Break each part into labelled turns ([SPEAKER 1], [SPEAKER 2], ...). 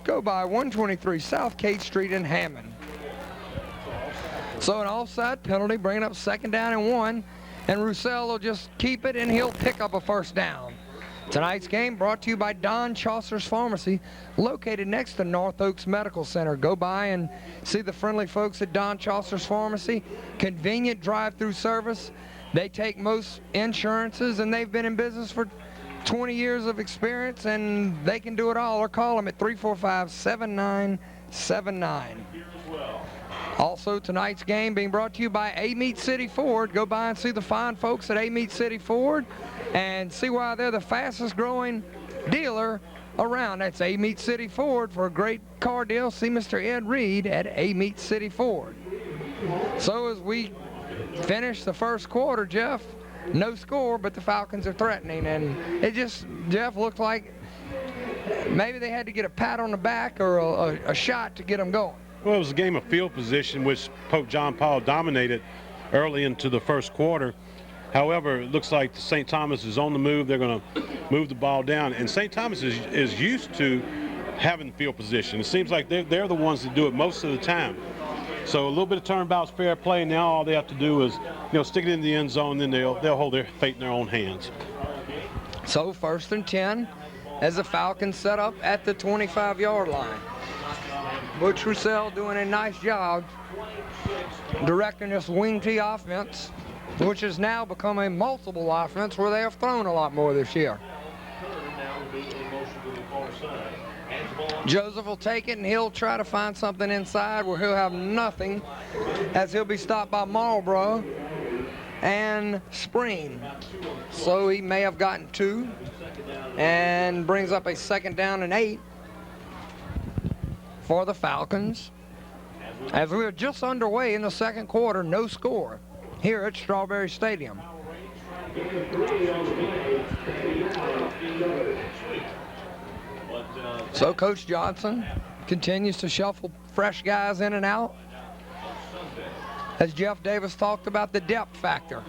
[SPEAKER 1] Go by 123 South Kate Street in Hammond. So an offside penalty, bringing up 2nd down and 1, and Roussel will just keep it and he'll pick up a 1st down. Tonight's game brought to you by Don Chaucer's Pharmacy, located next to North Oaks Medical Center. Go by and see the friendly folks at Don Chaucer's Pharmacy. Convenient drive-through service. They take most insurances, and they've been in business for 20 years of experience, and they can do it all. Or call them at 345-7979. Also, tonight's game being brought to you by Amite City Ford. Go by and see the fine folks at Amite City Ford and see why they're the fastest growing dealer around. That's Amite City Ford. For a great car deal, see Mr. Ed Reed at Amite City Ford. So as we finish the first quarter, Jeff, no score, but the Falcons are threatening, and it just, Jeff, looked like maybe they had to get a pat on the back or a shot to get them going.
[SPEAKER 2] Well, it was a game of field position, which John Paull dominated early into the first quarter. However, it looks like St. Thomas is on the move. They're going to move the ball down, and St. Thomas is used to having field position. It seems like they're the ones that do it most of the time. So a little bit of turnabout's fair play. Now all they have to do is, stick it in the end zone, then they'll hold their fate in their own hands.
[SPEAKER 1] So 1st and 10 as the Falcons set up at the 25-yard line. Butch Roussel doing a nice job directing this wing T offense, which has now become a multiple offense where they have thrown a lot more this year. Joseph will take it, and he'll try to find something inside where he'll have nothing, as he'll be stopped by Marlborough and Spreen. So he may have gotten 2 and brings up a 2nd down and 8 for the Falcons. As we are just underway in the second quarter, no score here at Strawberry Stadium. So Coach Johnson continues to shuffle fresh guys in and out. As Jeff Davis talked about the depth factor.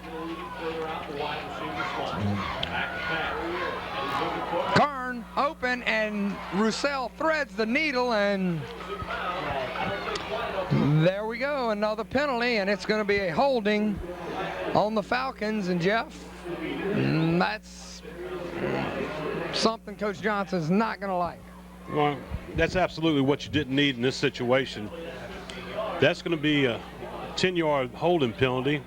[SPEAKER 1] Kern open, and Roussel threads the needle, and there we go, another penalty, and it's going to be a holding on the Falcons. And Jeff, that's something Coach Johnson's not going to like.
[SPEAKER 2] Well, that's absolutely what you didn't need in this situation. That's going to be a 10-yard holding penalty,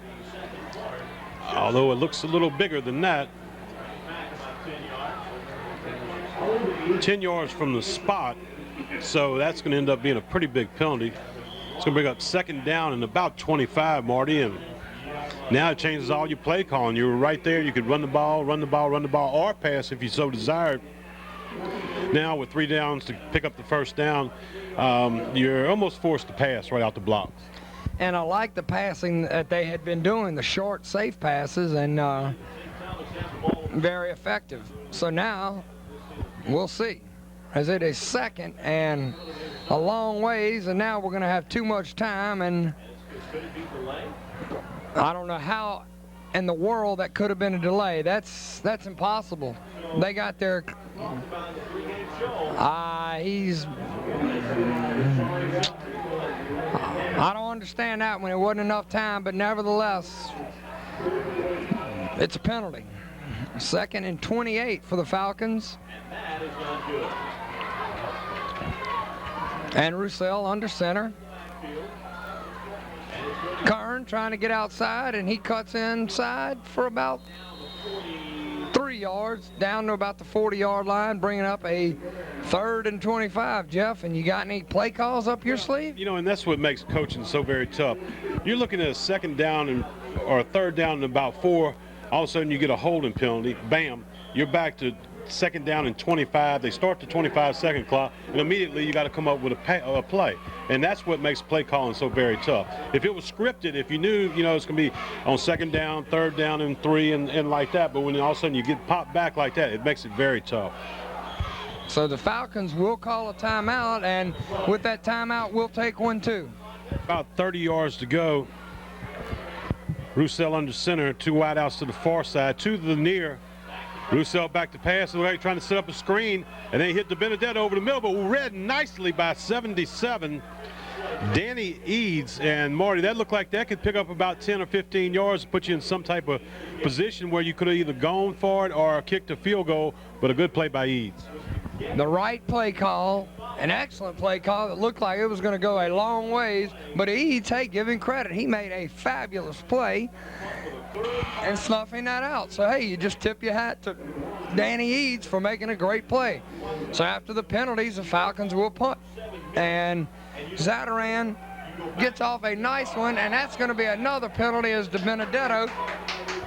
[SPEAKER 2] although it looks a little bigger than that. 10 yards from the spot, so that's going to end up being a pretty big penalty. It's going to bring up 2nd down and about 25, Marty, and now it changes all your play calling. You were right there. You could run the ball, or pass if you so desired. Now with 3 downs to pick up the 1st down, you're almost forced to pass right out the block.
[SPEAKER 1] And I like the passing that they had been doing, the short, safe passes, and very effective. So now we'll see. As it is 2nd and a long ways, and now we're going to have too much time, and I don't know how in the world that could have been a delay. That's impossible. They got their I don't understand that when it wasn't enough time, but nevertheless, it's a penalty. 2nd and 28 for the Falcons. And Roussel under center. Kern trying to get outside, and he cuts inside for about 3 yards, down to about the 40-yard line, bringing up a 3rd and 25, Jeff. And you got any play calls up your sleeve?
[SPEAKER 2] And that's what makes coaching so very tough. You're looking at a 2nd down or a 3rd down and about 4. All of a sudden you get a holding penalty. Bam, you're back to 2nd down and 25. They start the 25-second clock, and immediately you got to come up with a play. And that's what makes play calling so very tough. If it was scripted, if you knew, it's going to be on 2nd down, 3rd down, and 3, and like that, but when all of a sudden you get popped back like that, it makes it very tough.
[SPEAKER 1] So the Falcons will call a timeout, and with that timeout, we'll take one too.
[SPEAKER 2] About 30 yards to go. Roussel under center, 2 wideouts to the far side, 2 to the near. Roussel back to pass, trying to set up a screen, and then hit DiBenedetto over the middle, but read nicely by 77. Danny Eads. And Marty, that looked like that could pick up about 10 or 15 yards, put you in some type of position where you could have either gone for it or kicked a field goal, but a good play by Eads.
[SPEAKER 1] The right play call, an excellent play call that looked like it was going to go a long ways, but Eads, hey, give him credit. He made a fabulous play and snuffing that out. So, hey, you just tip your hat to Danny Eads for making a great play. So after the penalties, the Falcons will punt. And Zatarain gets off a nice one, and that's going to be another penalty as DiBenedetto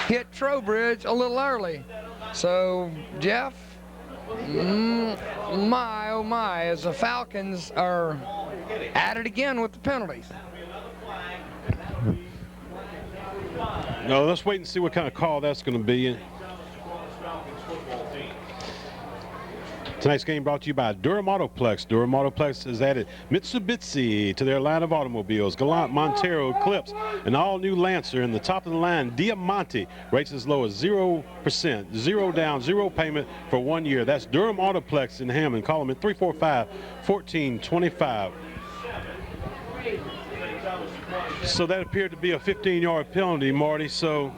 [SPEAKER 1] hit Trowbridge a little early. So, Jeff, my, oh my, as the Falcons are at it again with the penalties.
[SPEAKER 2] No, let's wait and see what kind of call that's going to be. Tonight's game brought to you by Durham Autoplex. Durham Autoplex has added Mitsubishi to their line of automobiles. Galant, Montero, Eclipse, an all-new Lancer, and the top of the line, Diamante, rates as low as 0%, 0 down, 0 payment for 1 year. That's Durham Autoplex in Hammond. Call them at 345-1425. So that appeared to be a 15-yard penalty, Marty. So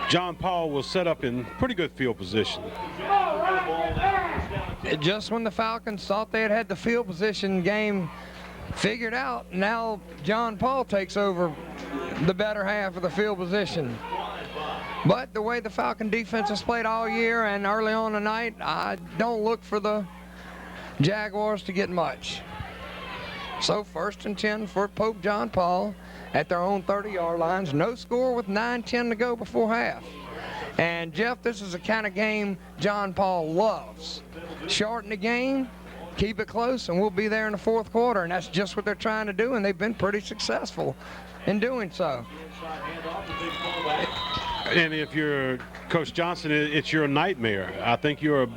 [SPEAKER 2] John Paull will set up in pretty good field position.
[SPEAKER 1] Just when the Falcons thought they had the field position game figured out, now John Paull takes over the better half of the field position. But the way the Falcon defense has played all year and early on tonight, I don't look for the Jaguars to get much. So 1st and 10 for Pope John Paull at their own 30-yard lines. No score with 9:10 to go before half. And Jeff, this is the kind of game John Paull loves. Shorten the game, keep it close, and we'll be there in the 4th quarter. And that's just what they're trying to do, and they've been pretty successful in doing so.
[SPEAKER 2] And if you're Coach Johnson, it's your nightmare. I think you're a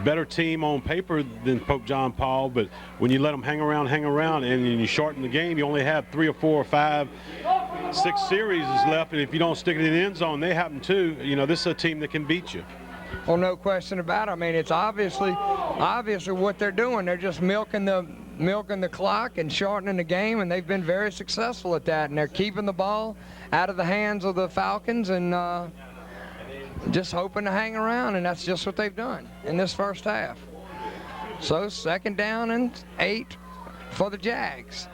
[SPEAKER 2] better team on paper than Pope John Paull, but when you let them hang around, and you shorten the game, you only have 3 or 4 or 5, 6 series left, and if you don't stick it in the end zone, they happen to. You know, this is a team that can beat you.
[SPEAKER 1] Well, no question about it. I mean, it's obviously what they're doing. They're just milking the clock and shortening the game, and they've been very successful at that. And they're keeping the ball out of the hands of the Falcons and just hoping to hang around, and that's just what they've done in this first half. So 2nd down and 8 for the Jags,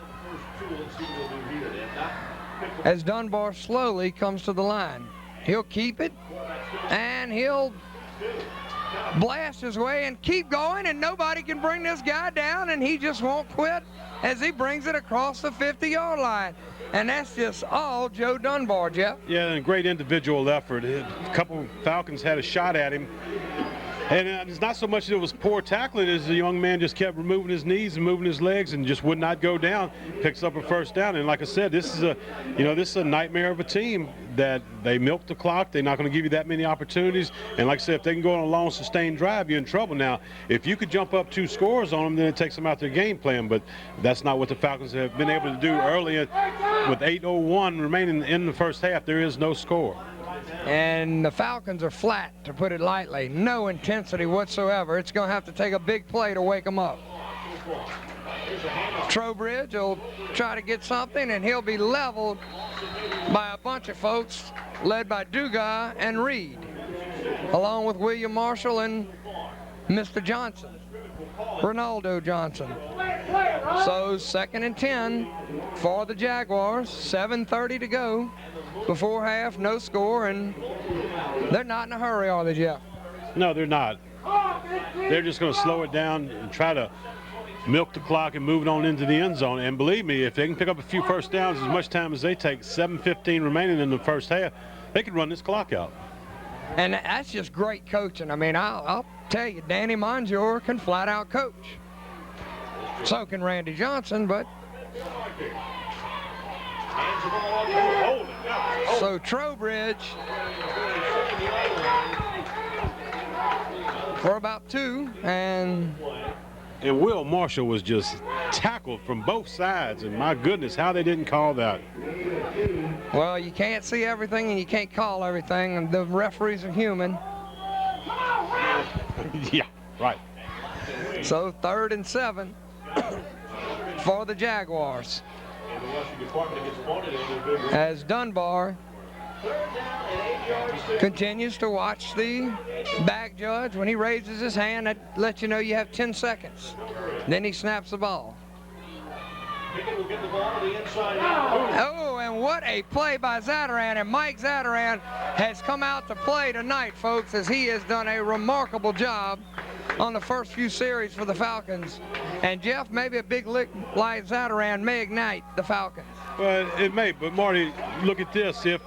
[SPEAKER 1] as Dunbar slowly comes to the line. He'll keep it, and he'll blast his way and keep going, and nobody can bring this guy down, and he just won't quit as he brings it across the 50-yard line. And that's just all Joe Dunbar, Jeff.
[SPEAKER 2] Yeah, and a great individual effort. A couple Falcons had a shot at him. And it's not so much that it was poor tackling as the young man just kept removing his knees and moving his legs and just would not go down. Picks up a 1st down. And like I said, this is a nightmare of a team that they milk the clock. They're not going to give you that many opportunities. And like I said, if they can go on a long sustained drive, you're in trouble. Now, if you could jump up 2 scores on them, then it takes them out their game plan. But that's not what the Falcons have been able to do early. With 8:01 remaining in the first half, there is no score.
[SPEAKER 1] And the Falcons are flat, to put it lightly. No intensity whatsoever. It's going to have to take a big play to wake them up. Trowbridge will try to get something, and he'll be leveled by a bunch of folks led by Dugas and Reed, along with William Marshall and Mr. Johnson, Ronaldo Johnson. So 2nd and 10 for the Jaguars. 7:30 to go before half, no score, and they're not in a hurry, are they, Jeff?
[SPEAKER 2] No, they're not. They're just going to slow it down and try to milk the clock and move it on into the end zone. And believe me, if they can pick up a few 1st downs as much time as they take, 7:15 remaining in the first half, they can run this clock out.
[SPEAKER 1] And that's just great coaching. I mean, I'll tell you, Danny Monjour can flat out coach. So can Randy Johnson, but so Trowbridge for about 2, and
[SPEAKER 2] Will Marshall was just tackled from both sides, and my goodness, how they didn't call that.
[SPEAKER 1] Well, you can't see everything and you can't call everything, and the referees are human.
[SPEAKER 2] Yeah, right.
[SPEAKER 1] So 3rd and 7 for the Jaguars. As Dunbar continues to watch the back judge. When he raises his hand, that lets you know you have 10 seconds. Then he snaps the ball. Oh, and what a play by Zatarain. And Mike Zatarain has come out to play tonight, folks, as he has done a remarkable job on the first few series for the Falcons. And Jeff, maybe a big lick like Zatarain may ignite the Falcons.
[SPEAKER 2] Well, it may, but Marty, look at this. If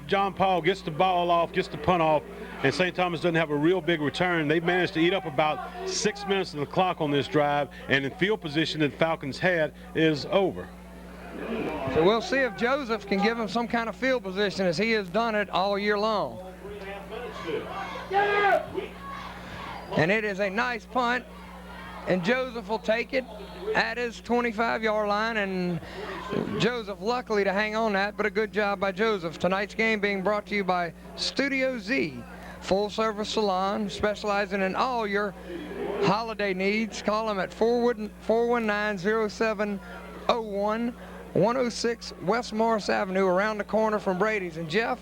[SPEAKER 2] John Paull gets the ball off, gets the punt off, and St. Thomas doesn't have a real big return, they managed to eat up about 6 minutes of the clock on this drive, and the field position that the Falcons had is over.
[SPEAKER 1] So we'll see if Joseph can give him some kind of field position, as he has done it all year long. And it is a nice punt, and Joseph will take it at his 25-yard line, and Joseph luckily to hang on that, but a good job by Joseph. Tonight's game being brought to you by Studio Z, full-service salon specializing in all your holiday needs. Call them at 419-0701, 106 West Morris Avenue, around the corner from Brady's. And Jeff,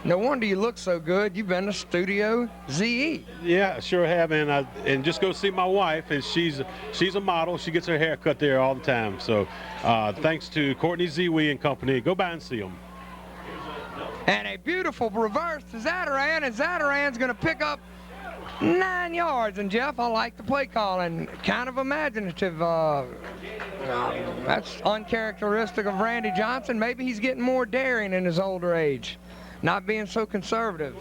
[SPEAKER 1] no wonder you look so good. You've been to Studio ZE.
[SPEAKER 2] Yeah, I sure have, and just go see my wife, and she's a model. She gets her hair cut there all the time. So thanks to Courtney Zewe and company. Go by and see them.
[SPEAKER 1] And a beautiful reverse to Zatarain, and Zatarain's going to pick up 9 yards. And Jeff, I like the play calling. Kind of imaginative. That's uncharacteristic of Randy Johnson. Maybe he's getting more daring in his older age, not being so conservative.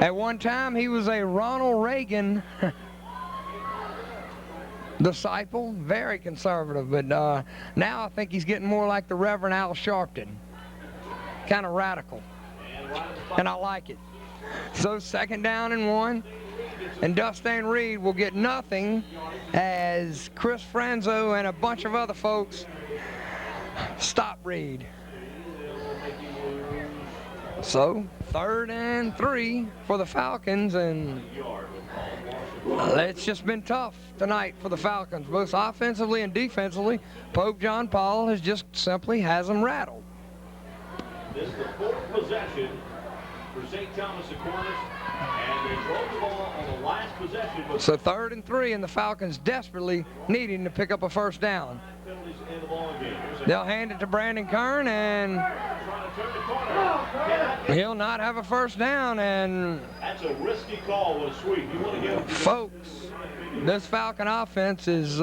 [SPEAKER 1] At one time, he was a Ronald Reagan disciple, very conservative, but now I think he's getting more like the Reverend Al Sharpton, kind of radical, and I like it. So 2nd down and 1, and Dustin Reed will get nothing as Chris Franzo and a bunch of other folks stop Reed. So 3rd and 3 for the Falcons, and it's just been tough tonight for the Falcons, both offensively and defensively. Pope John Paull has just simply has them rattled.
[SPEAKER 3] This is the 4th possession for St. Thomas Aquinas, and they broke the ball on the last possession.
[SPEAKER 1] So 3rd and 3, and the Falcons desperately needing to pick up a 1st down. They'll hand it to Brandon Kern, and he'll not have a 1st down. And
[SPEAKER 3] that's a risky call with a sweep. You want to get
[SPEAKER 1] folks, this Falcon offense is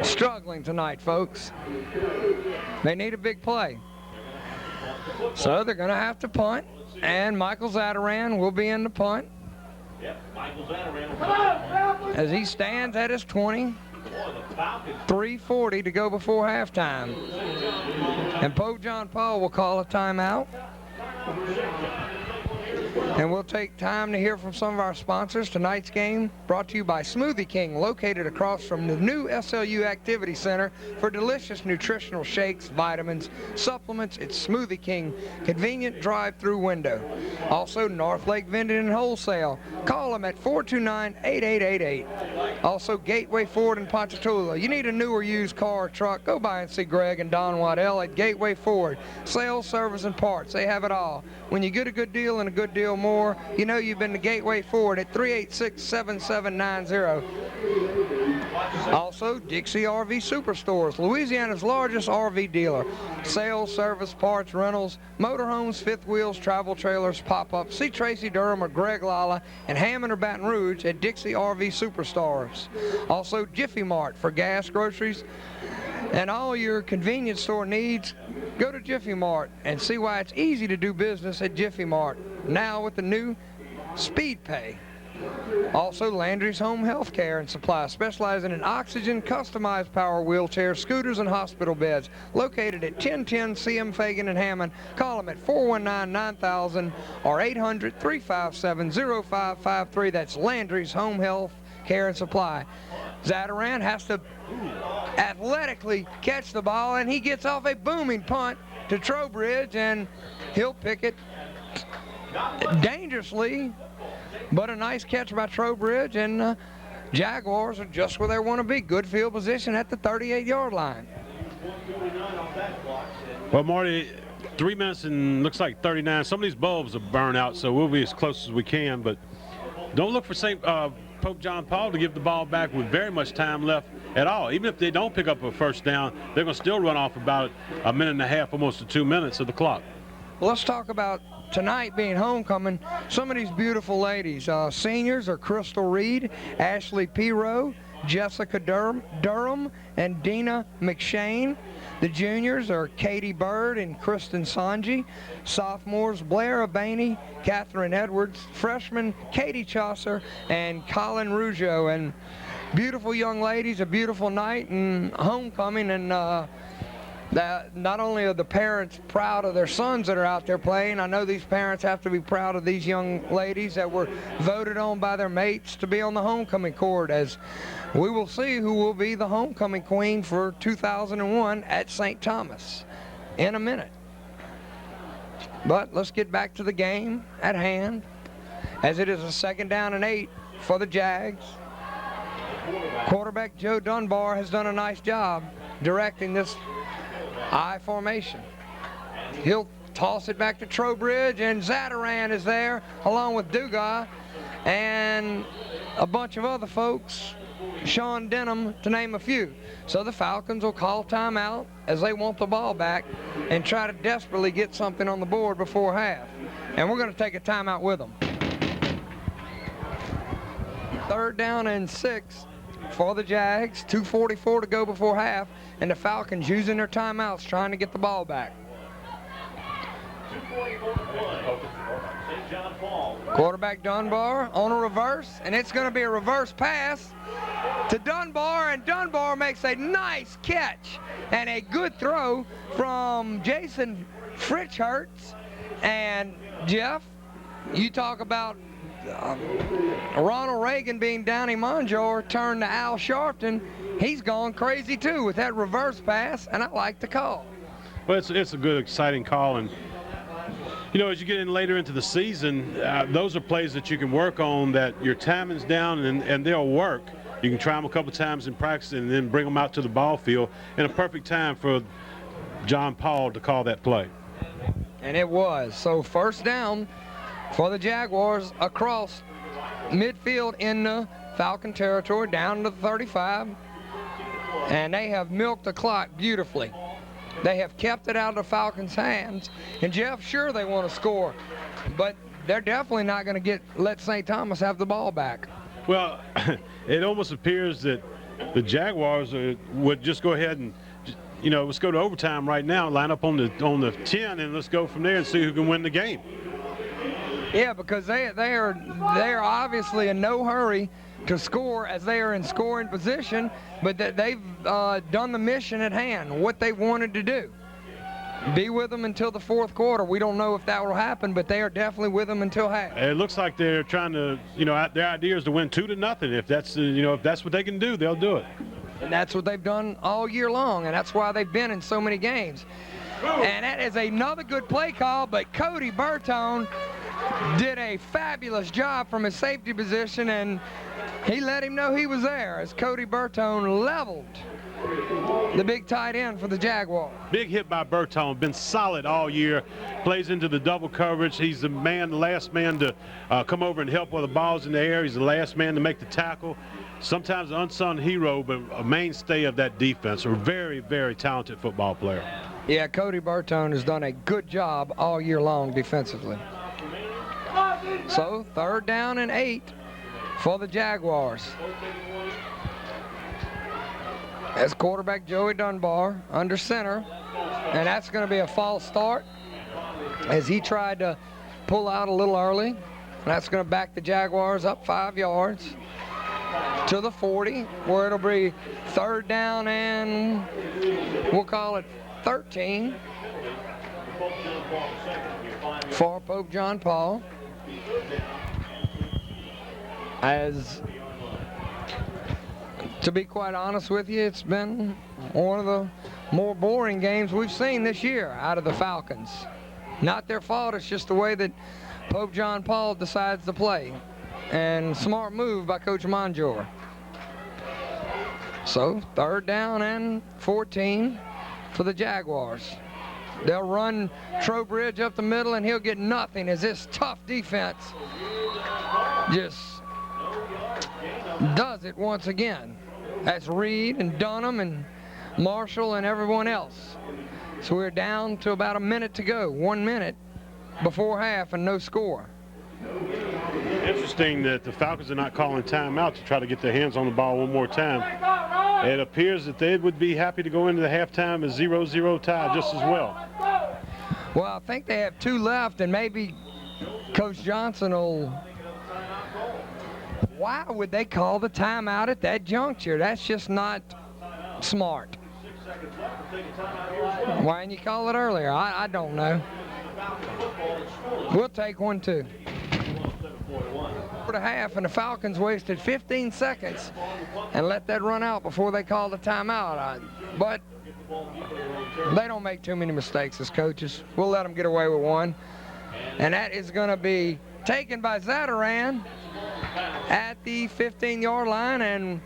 [SPEAKER 1] struggling tonight, folks. They need a big play. So they're going to have to punt, and Michael Zatarain will be in the punt. As he stands at his 20, 3:40 to go before halftime. And Pope John Paull will call a timeout. And we'll take time to hear from some of our sponsors. Tonight's game brought to you by Smoothie King, located across from the new SLU Activity Center for delicious nutritional shakes, vitamins, supplements. It's Smoothie King, convenient drive-through window. Also, North Lake Vending and Wholesale. Call them at 429-8888. Also, Gateway Ford in Ponchatoula. You need a new or used car or truck, go by and see Greg and Don Waddell at Gateway Ford. Sales, service, and parts, they have it all. When you get a good deal and a good deal more, you know you've been to Gateway Ford at 386-7790. Also, Dixie RV Superstores, Louisiana's largest RV dealer. Sales, service, parts, rentals, motorhomes, fifth wheels, travel trailers, pop-ups. See Tracy Durham or Greg Lala in Hammond or Baton Rouge at Dixie RV Superstores. Also, Jiffy Mart for gas, groceries, and all your convenience store needs. Go to Jiffy Mart and see why it's easy to do business at Jiffy Mart, now with the new Speed Pay. Also, Landry's Home Health Care and Supply, specializing in oxygen, customized power wheelchairs, scooters, and hospital beds. Located at 1010 CM Fagan in Hammond. Call them at 419-9000 or 800-357-0553. That's Landry's Home Health Care and Supply. Zatarain has to athletically catch the ball, and he gets off a booming punt to Trowbridge, and he'll pick it dangerously, but a nice catch by Trowbridge, and Jaguars are just where they want to be. Good field position at the 38-yard line.
[SPEAKER 2] Well, Marty, 3 minutes and looks like 39. Some of these bulbs are burned out, so we'll be as close as we can, but don't look for Pope John Paull to give the ball back with very much time left at all. Even if they don't pick up a first down, they're going to still run off about a minute and a half, almost to 2 minutes of the clock.
[SPEAKER 1] Well, let's talk about tonight being homecoming. Some of these beautiful ladies. Seniors are Crystal Reed, Ashley Pirot, Jessica Durham, and Dina McShane. The juniors are Katie Bird and Kristen Sanji. Sophomores, Blair Abaney, Catherine Edwards. Freshmen, Katie Chaucer and Colin Rougeau. And beautiful young ladies, a beautiful night and homecoming. And that not only are the parents proud of their sons that are out there playing, I know these parents have to be proud of these young ladies that were voted on by their mates to be on the homecoming court, as we will see who will be the homecoming queen for 2001 at St. Thomas in a minute. But let's get back to the game at hand, as it is a 2nd down and 8 for the Jags. Quarterback Joe Dunbar has done a nice job directing this I formation. He'll toss it back to Trowbridge, and Zadaran is there along with Dugas and a bunch of other folks, Sean Denham to name a few. So the Falcons will call timeout as they want the ball back and try to desperately get something on the board before half. And we're going to take a timeout with them. 3rd down and 6 for the Jags, 2:44 to go before half, and the Falcons using their timeouts trying to get the ball back. Quarterback Dunbar on a reverse, and it's going to be a reverse pass to Dunbar, and Dunbar makes a nice catch and a good throw from Jason Fritzhertz. And Jeff, you talk about Ronald Reagan being Downey Monjor turned to Al Sharpton. He's gone crazy too with that reverse pass, and I like the call.
[SPEAKER 2] Well, it's a good, exciting call, and you know, as you get in later into the season, those are plays that you can work on, that your timing's down and they'll work. You can try them a couple times in practice and then bring them out to the ball field in a perfect time for John Paull to call that play.
[SPEAKER 1] And it was. So 1st down for the Jaguars across midfield in the Falcon territory, down to the 35. And they have milked the clock beautifully. They have kept it out of the Falcons' hands. And Jeff, sure they want to score, but they're definitely not going to let St. Thomas have the ball back.
[SPEAKER 2] Well, it almost appears that the Jaguars would just go ahead and, you know, let's go to overtime right now, line up on the 10, and let's go from there and see who can win the game.
[SPEAKER 1] Yeah, because they are obviously in no hurry to score, as they are in scoring position, but that they've done the mission at hand, what they wanted to do. Be with them until the 4th quarter. We don't know if that will happen, but they are definitely with them until half.
[SPEAKER 2] It looks like they're trying to, you know, their idea is to win 2-0. If that's, you know, if that's what they can do, they'll do it.
[SPEAKER 1] And that's what they've done all year long, and that's why they've been in so many games. And that is another good play call, but Cody Bertone did a fabulous job from his safety position, and he let him know he was there as Cody Bertone leveled the big tight end for the Jaguars.
[SPEAKER 2] Big hit by Bertone, been solid all year, plays into the double coverage. He's the last man to come over and help while the ball's in the air. He's the last man to make the tackle. Sometimes an unsung hero, but a mainstay of that defense. A very, very talented football player.
[SPEAKER 1] Yeah, Cody Bertone has done a good job all year long defensively. So 3rd down and 8 for the Jaguars. As quarterback Joey Dunbar under center, and that's going to be a false start as he tried to pull out a little early. That's going to back the Jaguars up 5 yards to the 40, where it'll be 3rd down and we'll call it 13 for Pope John Paull. As, to be quite honest with you, it's been one of the more boring games we've seen this year out of the Falcons. Not their fault, it's just the way that Pope John Paull decides to play. And smart move by Coach Monjour. So 3rd down and 14 for the Jaguars. They'll run Trowbridge up the middle and he'll get nothing as this tough defense just does it once again. That's Reed and Dunham and Marshall and everyone else. So we're down to about a minute to go, 1 minute before half and no score.
[SPEAKER 2] Interesting that the Falcons are not calling timeout to try to get their hands on the ball one more time. It appears that they would be happy to go into the halftime as 0-0 tie just as well.
[SPEAKER 1] Well, I think they have 2 left, and maybe Coach Johnson will... Why would they call the timeout at that juncture? That's just not smart. Why didn't you call it earlier? I don't know. We'll take one, too. For the half, and the Falcons wasted 15 seconds and let that run out before they called the timeout. But they don't make too many mistakes as coaches. We'll let them get away with one. And that is going to be taken by Zataran at the 15-yard line. And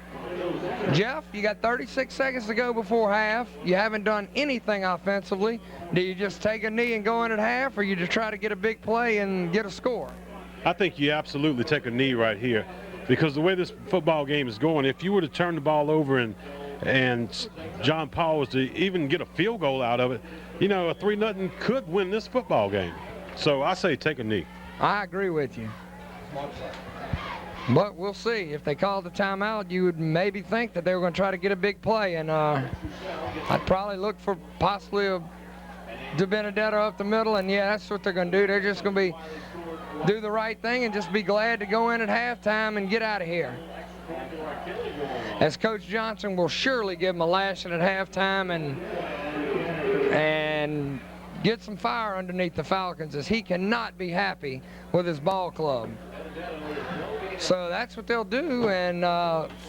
[SPEAKER 1] Jeff, you got 36 seconds to go before half. You haven't done anything offensively. Do you just take a knee and go in at half, or you just try to get a big play and get a score?
[SPEAKER 2] I think you absolutely take a knee right here, because the way this football game is going, if you were to turn the ball over and John Paull was to even get a field goal out of it, you know, a 3-0 could win this football game. So I say take a knee. I
[SPEAKER 1] agree with you. But we'll see. If they called the timeout, you would maybe think that they were going to try to get a big play, and I'd probably look for possibly a De Benedetto up the middle, and yeah, that's what they're going to do. They're just going to be do the right thing and just be glad to go in at halftime and get out of here. As Coach Johnson will surely give them a lashing at halftime and get some fire underneath the Falcons, as he cannot be happy with his ball club. So that's what they'll do, and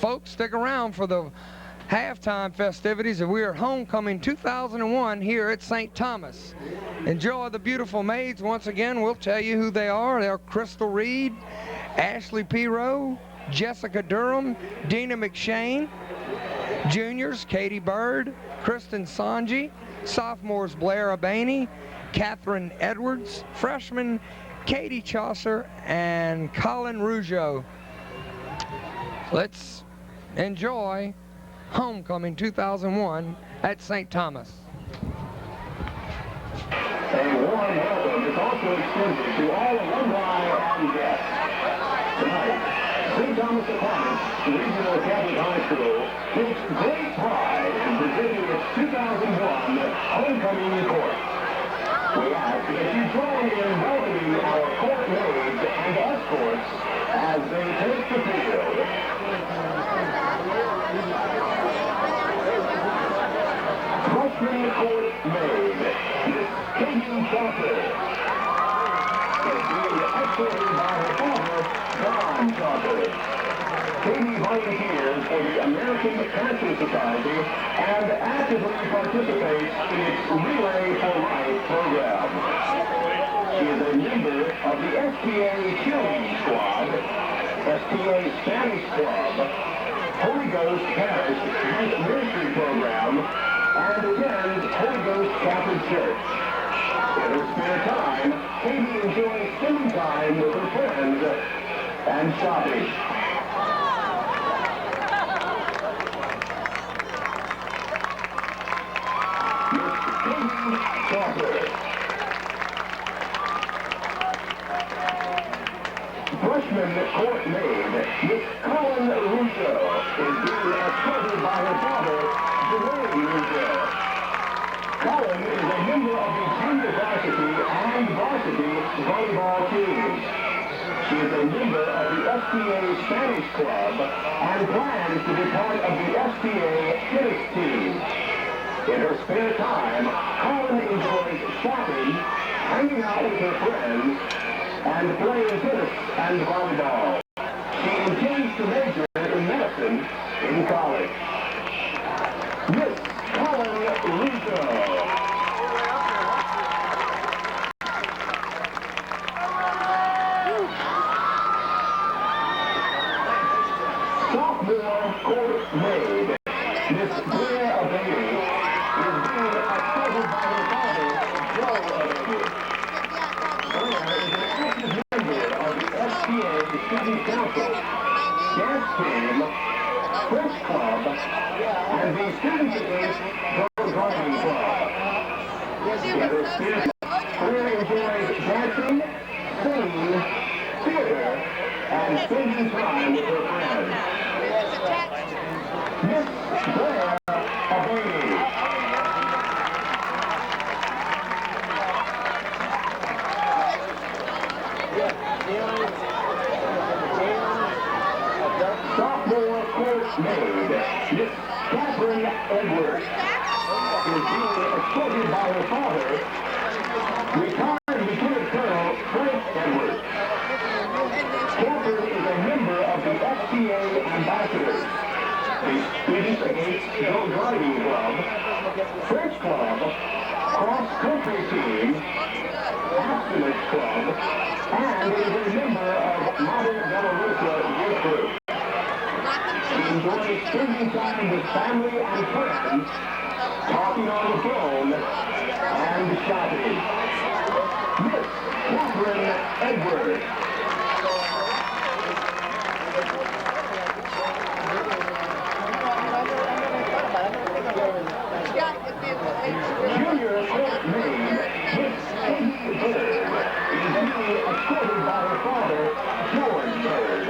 [SPEAKER 1] folks, stick around for the halftime festivities, and we are homecoming 2001 here at St. Thomas. Enjoy the beautiful maids. Once again, we'll tell you who they are. They're Crystal Reed, Ashley Pirot, Jessica Durham, Dina McShane. Juniors, Katie Bird, Kristen Sanji. Sophomores, Blair Abaney, Catherine Edwards. Freshmen, Katie Chaucer and Colin Rougeau. Let's enjoy homecoming 2001 at St. Thomas.
[SPEAKER 4] A warm welcome is also extended to all alumni and guests. Tonight, St. Thomas Aquinas Regional Catholic High School takes great pride in presenting its 2001 homecoming court. We ask that you join in welcoming our court maids and escorts as they take the field. Freshman court maid, Miss Katie Chaucer, is being escorted by her father, John Chaucer. Katie volunteers for the American Cancer Society and actively participates in its Relay for Life program. She is a member of the SPA Cheerleading Squad, SPA Spanish Club, Holy Ghost Parish Youth Ministry Program, and attends Holy Ghost Catholic Church. In her spare time, Katie enjoys spending time with her friends and shopping. Freshman court maid, Miss Colin Rougeau, is being escorted by her father, Dwayne Rougeau. Colin is a member of the junior varsity and varsity volleyball teams. She is a member of the SPA Spanish Club and plans to be part of the SPA tennis team. In her spare time, Colin enjoys shopping, hanging out with her friends, and playing tennis and volleyball. She intends to major in medicine in college. Miss Colin Rougeau. Student Council, Dance Team, French Club, and the Students Against Drug Driving Club. In her spare career enjoys dancing, singing, theater, and spending time with her friends. Miss Blair Abadi. Sophomore court maid, Miss Catherine Edwards, is being escorted by her father, retired Lieutenant Colonel Frank Edwards. Catherine is a member of the FTA Ambassadors, the Students Against Drug Driving Club, French Club, Cross Country Team, Abstinence Club, and is a member of Modern Belarus Youth Group. She enjoys spending time with family and friends, talking on the phone, and shopping. Miss Catherine Edwards. Junior court maid, Miss Katie Bird, is being escorted by her father, George Bird.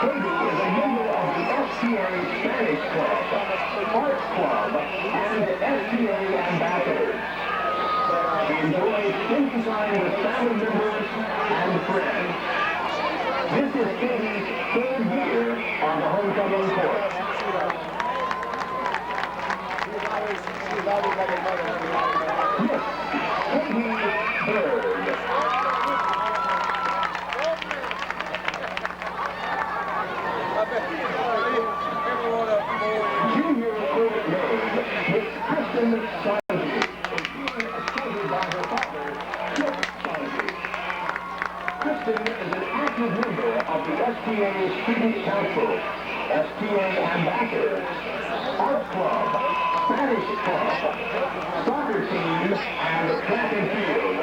[SPEAKER 4] Katie is a member of the FTA Spanish Club, Arts Club, and FTA Ambassadors. She enjoys spending time with family members and friends. This is Katie's third year on the homecoming court. Miss Katie Bird. Junior court maid, Miss Kristen Sanji, is being escorted by her father, Chip Sanji. Kristen is an active member of the STA Student Council, STA Ambassadors, Art Club, Spanish Club, soccer team, and track and field.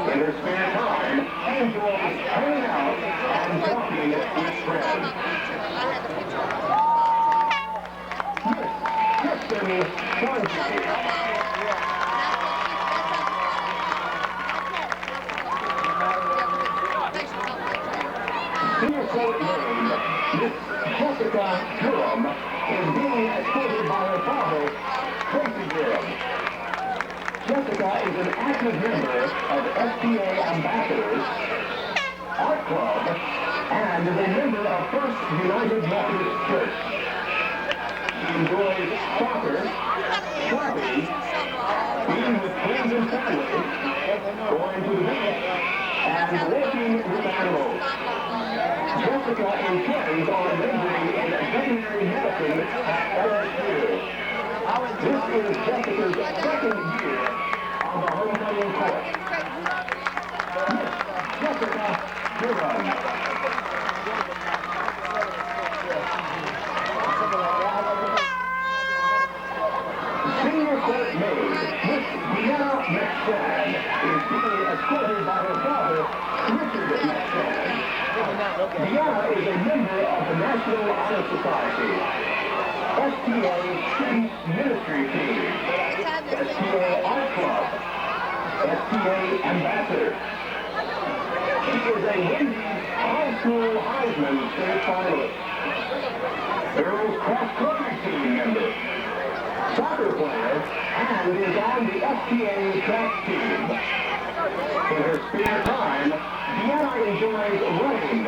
[SPEAKER 4] In her spare time, she enjoys hanging out and talking with friends. Miss Kristen Sanji. Senior court maid, Miss Jessica Durham, is being escorted by her father, Tracy Durham. Jessica is an active member of FTA Ambassadors, Art Club, and is a member of First United Methodist Church. She enjoys soccer, shopping, being with friends and family, going to the beach, and working with animals. Jessica intends on majoring in veterinary medicine at LSU. This is Jessica's second year on the homecoming court. Miss Jessica Durham. Senior court maid, Miss Deanna McShann, is being escorted by her father, Richard McShann. Deanna is a member of the National Honor Society, STA Student Ministry Team, STA Art Club, STA Ambassador. She is a Wendy's High School Heisman State finalist, girls cross country team member, soccer player, and is on the STA track team. In her spare time, Deanna enjoys running,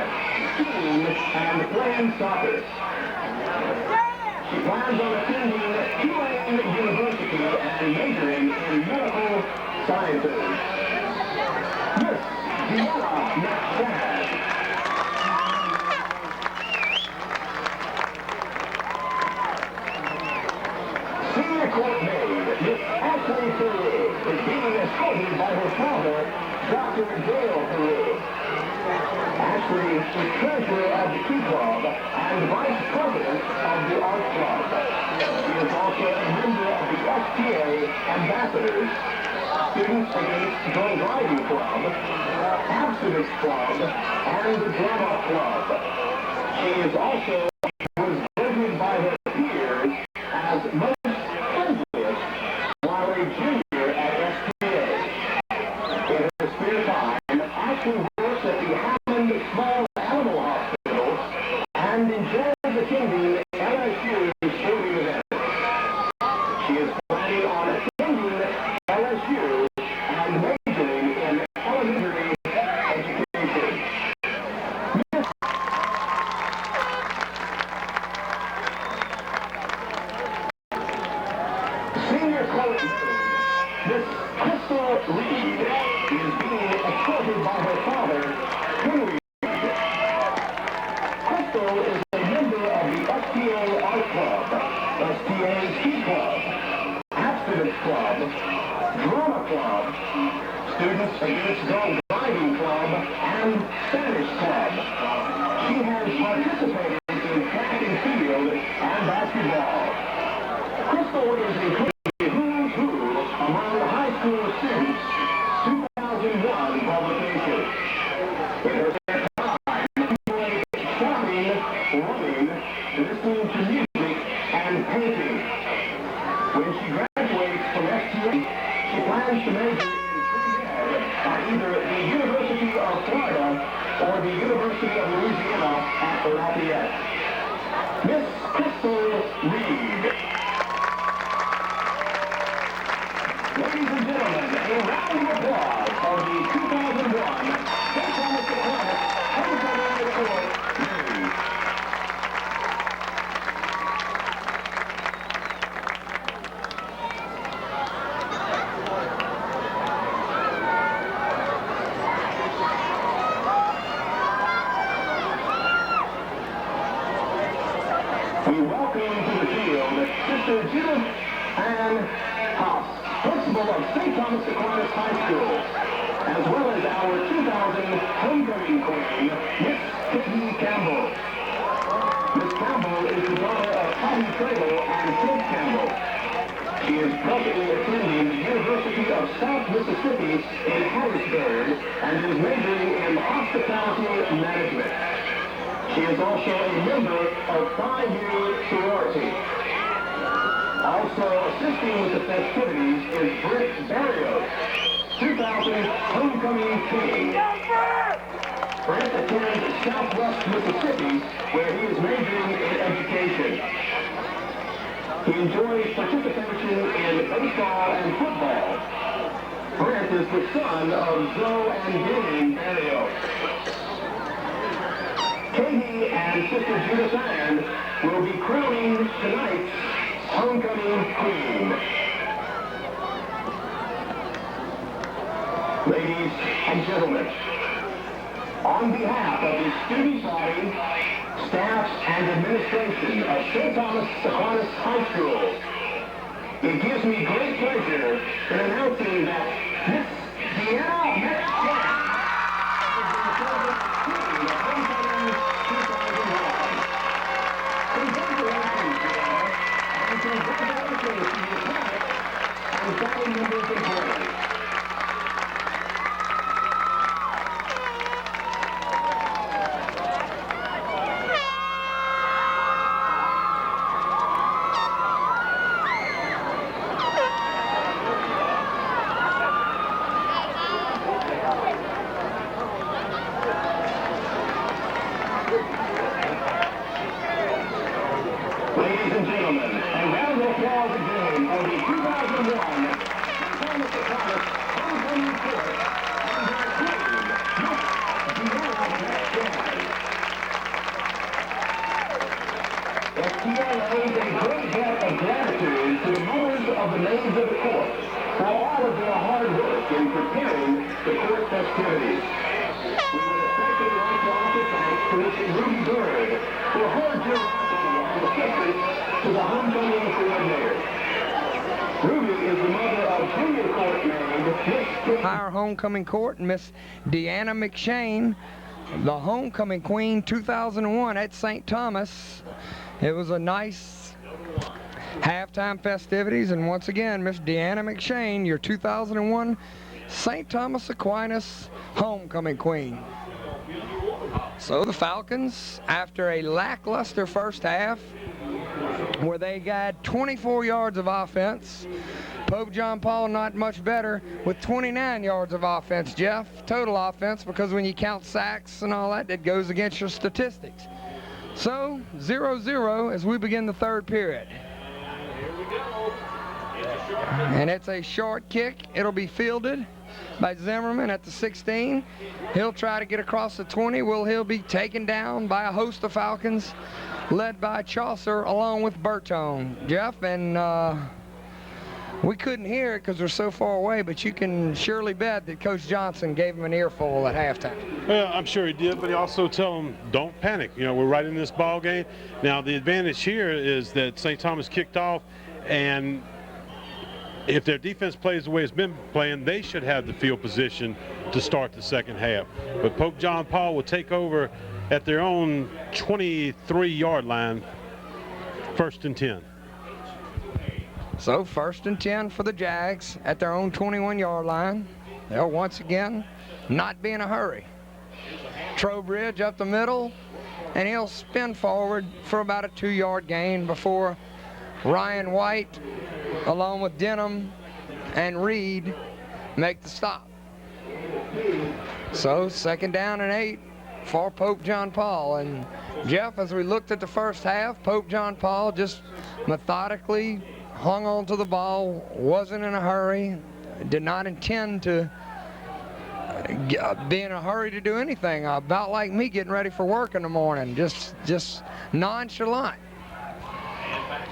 [SPEAKER 4] skiing, and playing soccer. She plans on attending Tulane University and majoring in medical sciences. Miss Deanna McShann. Senior court maid, Miss Ashley Peru, is being escorted by her father, Dr. Dale Peru. Ashley is treasurer of the Key Club and vice president of the Art Club. She is also a member of the STA Ambassadors, Students Against Drug Driving Club, Activist Club and the Drama Club. She is also was voted by her peers as most friendliest while a junior at STA. In her spare time, Ashley works at the Hammond Small Animal Hospital and enjoys attending LSU sporting events. She is planning on attending LSU and majoring in elementary education. Senior college Miss Crystal Reed is being escorted by her father, Henry Reed. Crystal is a member of the STA Art Club, STA Ski Club, Abstinence Club, Drama Club, Students Against Drunk Driving Club, and Spanish Club. She has participated in track and field and basketball. Crystal is included in Who's Who among high school students 2001 publication. In her spare time, she enjoys shopping, running, listening to music, and painting. When she graduates from STA, she plans to major in pre-med at either the University of Florida or the University of Louisiana at Lafayette. Miss Crystal Reed. Ladies and gentlemen, a round of applause for the 2001 St. Thomas Aquinas Homecoming Court Reed. We welcome to the field Sister Judith Ann House, principal of St. Thomas Aquinas High School, as well as our 2000 homecoming queen, Miss Kitty Campbell. Miss Campbell is the daughter of Patty Trail and Sid Campbell. She is presently attending the University of South Mississippi in Harrisburg and is majoring in hospitality management. She is also a member of Phi Nu sorority. Also assisting with the festivities is Britt Barrios, 2000 homecoming king. Brent attends Southwest Mississippi, where he is majoring in education. He enjoys participation in baseball and football. Brent is the son of Zoe and Danny Barrios. Katie and Sister Judith Ann will be crowning tonight's homecoming queen. Ladies and gentlemen, on behalf of the student body, staff, and administration of St. Thomas Aquinas High School, it gives me great pleasure in announcing that Miss Deanna McShane is the queen of homecoming 2001. Congratulations, Deanna, and congratulations to your parents and family members and friends. Ladies and gentlemen, a round of applause again for the 2001 St. Thomas Aquinas homecoming court and their queen, Miss Deanna McShane. STA owes a great debt of gratitude to the mothers of the maids of the court for all of their hard work in preparing the court festivities. We would especially like to offer thanks to Miss Ruby Bird for her generosity and assistance to the homecoming coordinator. Ruby is the mother of junior court maid,
[SPEAKER 1] Our homecoming court, Miss Deanna McShane, the homecoming queen 2001 at St. Thomas. It was a nice halftime festivities, and once again, Miss Deanna McShane, your 2001 St. Thomas Aquinas homecoming queen. So the Falcons, after a lackluster first half where they got 24 yards of offense, Pope John Paull not much better with 29 yards of offense, Jeff, total offense, because when you count sacks and all that, it goes against your statistics. So 0-0 as we begin the third period. And it's a short kick. It'll be fielded by Zimmerman at the 16. He'll try to get across the 20. He'll be taken down by a host of Falcons led by Chaucer along with Bertone. Jeff, and we couldn't hear it because we're so far away, but you can surely bet that Coach Johnson gave him an earful at halftime.
[SPEAKER 2] Well, I'm sure he did, but he also told him, don't panic. You know, we're right in this ball game. Now, the advantage here is that St. Thomas kicked off, and if their defense plays the way it's been playing, they should have the field position to start the second half. But Pope John Paull will take over at their own 23-yard line, 1st and 10.
[SPEAKER 1] So 1st and 10 for the Jags at their own 21-yard line. They'll once again not be in a hurry. Trowbridge up the middle, and he'll spin forward for about a 2-yard gain before Ryan White, along with Denham and Reed, make the stop. So 2nd down and 8 for Pope John Paull. And Jeff, as we looked at the first half, Pope John Paull just methodically hung on to the ball, wasn't in a hurry, did not intend to be in a hurry to do anything. About like me getting ready for work in the morning, just nonchalant.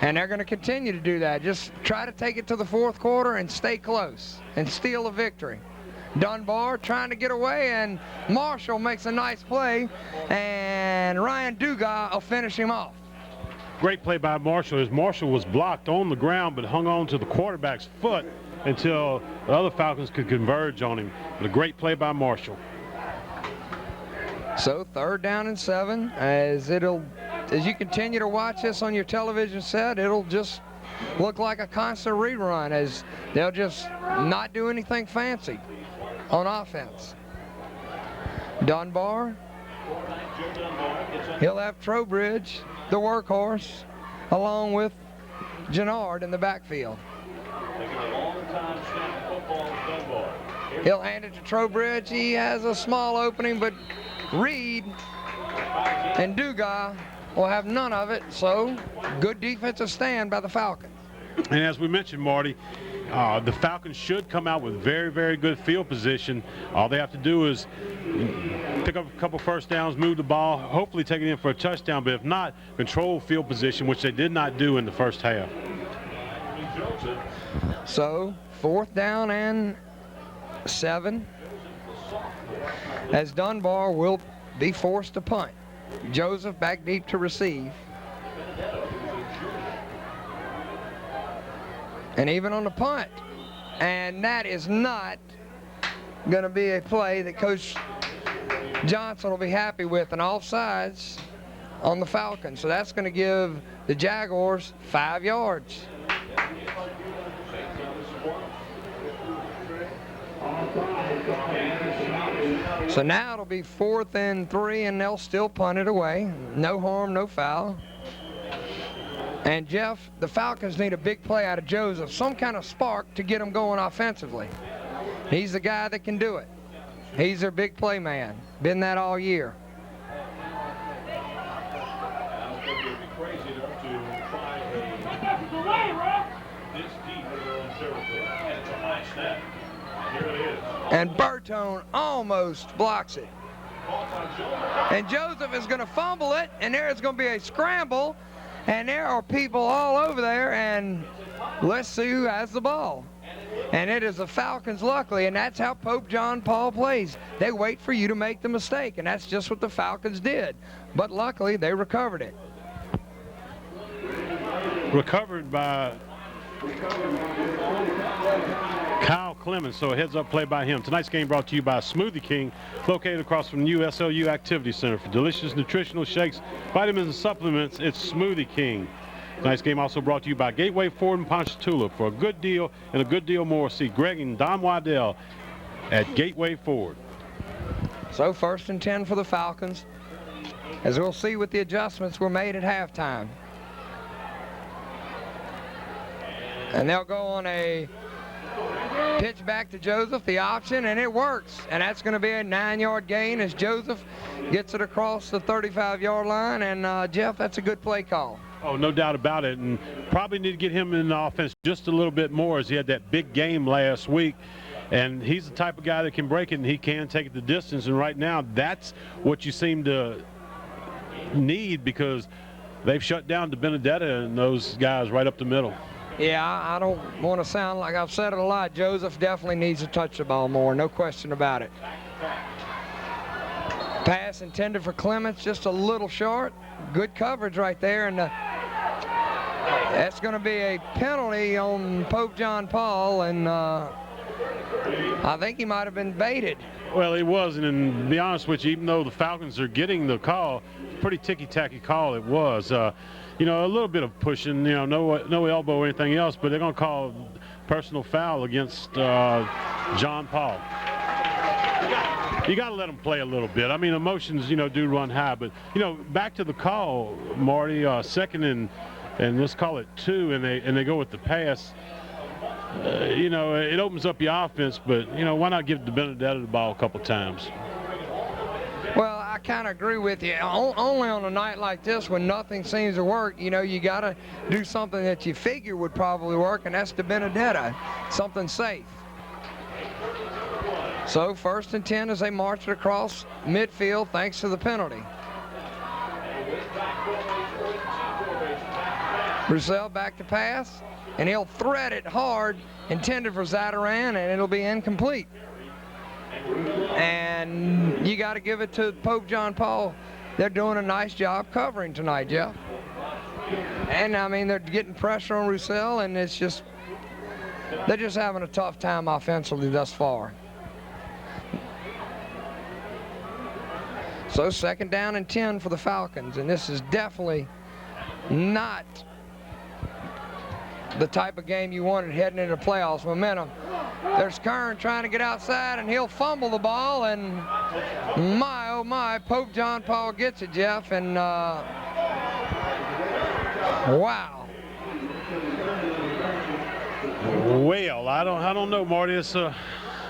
[SPEAKER 1] And they're going to continue to do that. Just try to take it to the 4th quarter and stay close and steal a victory. Dunbar trying to get away, and Marshall makes a nice play, and Ryan Dugas will finish him off.
[SPEAKER 2] Great play by Marshall, as Marshall was blocked on the ground but hung on to the quarterback's foot until the other Falcons could converge on him. But a great play by Marshall.
[SPEAKER 1] So 3rd down and 7, as you continue to watch this on your television set, it'll just look like a constant rerun, as they'll just not do anything fancy on offense. Dunbar, he'll have Trowbridge, the workhorse, along with Gennard in the backfield. He'll hand it to Trowbridge. He has a small opening, but Reed and Dugas will have none of it, so good defensive stand by the Falcons.
[SPEAKER 2] And as we mentioned, Marty, the Falcons should come out with very, very good field position. All they have to do is pick up a couple first downs, move the ball, hopefully take it in for a touchdown, but if not, control field position, which they did not do in the first half.
[SPEAKER 1] So 4th down and 7, as Dunbar will be forced to punt. Joseph back deep to receive. And even on the punt, and that is not going to be a play that Coach Johnson will be happy with, and offsides on the Falcons. So that's going to give the Jaguars 5 yards. So now it'll be 4th and 3, and they'll still punt it away. No harm, no foul. And Jeff, the Falcons need a big play out of Joseph, some kind of spark to get them going offensively. He's the guy that can do it. He's their big play man. Been that all year.
[SPEAKER 3] I don't think it'd be crazy enough to try this deep in their own territory. And it's a high snap. Here it is.
[SPEAKER 1] And Bertone almost blocks it. And Joseph is going to fumble it, and there is going to be a scramble, and there are people all over there, and let's see who has the ball. And it is the Falcons, luckily, and that's how Pope John Paull plays. They wait for you to make the mistake, and that's just what the Falcons did. But luckily, they recovered it.
[SPEAKER 2] Recovered by Kyle Clemens, so a heads-up play by him. Tonight's game brought to you by Smoothie King, located across from the USLU Activity Center. For delicious nutritional shakes, vitamins, and supplements, it's Smoothie King. Tonight's game also brought to you by Gateway Ford and Ponchatoula. For a good deal and a good deal more, see Greg and Don Waddell at Gateway Ford.
[SPEAKER 1] So 1st and 10 for the Falcons, as we'll see what the adjustments were made at halftime. And they'll go on a pitch back to Joseph, the option, and it works. And that's going to be a 9-yard gain as Joseph gets it across the 35-yard line. And Jeff, that's a good play call.
[SPEAKER 2] Oh, no doubt about it. And probably need to get him in the offense just a little bit more, as he had that big game last week. And he's the type of guy that can break it, and he can take it the distance. And right now, that's what you seem to need, because they've shut down DeBenedetta and those guys right up the middle.
[SPEAKER 1] Yeah, I don't want to sound like I've said it a lot. Joseph definitely needs to touch the ball more, no question about it. Pass intended for Clements, just a little short. Good coverage right there, and that's going to be a penalty on Pope John Paull, and I think he might have been baited.
[SPEAKER 2] Well, he wasn't, and to be honest with you, even though the Falcons are getting the call, pretty ticky-tacky call it was. You know, a little bit of pushing, you know, no elbow or anything else, but they're going to call personal foul against John Paull. You got to let them play a little bit. I mean, emotions, you know, do run high, but, you know, back to the call, Marty, 2nd and let's call it 2, and they go with the pass. You know, it opens up your offense, but, you know, why not give DeBenedetta the ball a couple times?
[SPEAKER 1] Well, I kind of agree with you. Only on a night like this when nothing seems to work, you know, you got to do something that you figure would probably work, and that's DeBenedetta, something safe. So 1st and 10 as they march it across midfield thanks to the penalty. Brazil back to pass, and he'll thread it hard, intended for Zatarain, and it'll be incomplete. And you got to give it to Pope John Paull. They're doing a nice job covering tonight, Jeff. And I mean, they're getting pressure on Roussel, and it's just, they're just having a tough time offensively thus far. So 2nd down and 10 for the Falcons, and this is definitely not the type of game you wanted heading into playoffs momentum. There's Kern trying to get outside, and he'll fumble the ball, and my, oh my, Pope John Paull gets it, Jeff, and wow.
[SPEAKER 2] Well, I don't know, Marty. It's you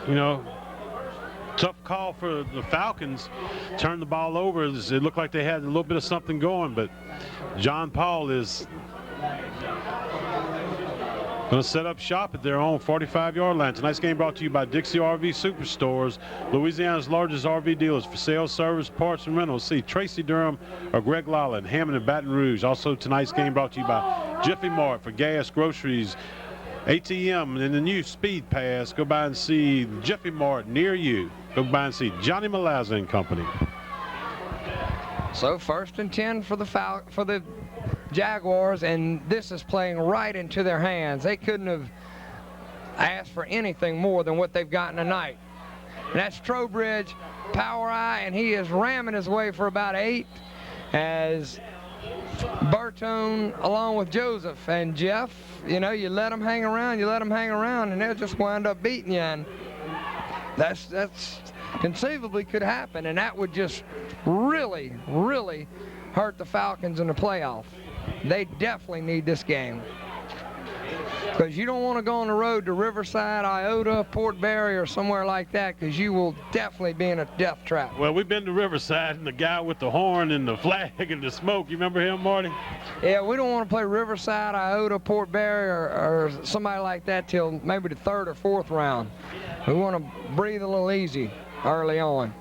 [SPEAKER 2] know, tough call for the Falcons. Turned the ball over. It looked like they had a little bit of something going, but John Paull is going to set up shop at their own 45-yard line. Tonight's game brought to you by Dixie RV Superstores, Louisiana's largest RV dealers for sales, service, parts, and rentals. See Tracy Durham or Greg Lala in Hammond and Baton Rouge. Also, tonight's game brought to you by Jiffy Mart for gas, groceries, ATM, and the new Speed Pass. Go by and see Jiffy Mart near you. Go by and see Johnny Malazza and Company.
[SPEAKER 1] So 1st and 10 for the Jaguars, and this is playing right into their hands. They couldn't have asked for anything more than what they've gotten tonight. And that's Trowbridge, power eye, and he is ramming his way for about 8 as Bertone along with Joseph. And Jeff, you know, you let them hang around, and they'll just wind up beating you. And that's conceivably could happen, and that would just really, really hurt the Falcons in the playoff. They definitely need this game, because you don't want to go on the road to Riverside, Iota, Port Barry, or somewhere like that, because you will definitely be in a death trap.
[SPEAKER 2] Well, we've been to Riverside, and the guy with the horn and the flag and the smoke, you remember him, Marty?
[SPEAKER 1] Yeah, we don't want to play Riverside, Iota, Port Barry, or somebody like that till maybe the 3rd or 4th round. We want to breathe a little easy early on.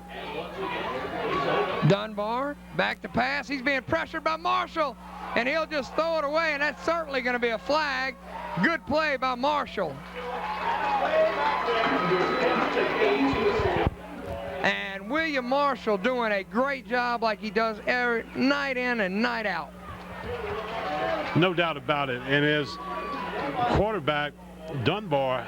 [SPEAKER 1] Dunbar back to pass. He's being pressured by Marshall, and he'll just throw it away, and that's certainly going to be a flag. Good play by Marshall. And William Marshall doing a great job like he does every night in and night out.
[SPEAKER 2] No doubt about it. And as quarterback, Dunbar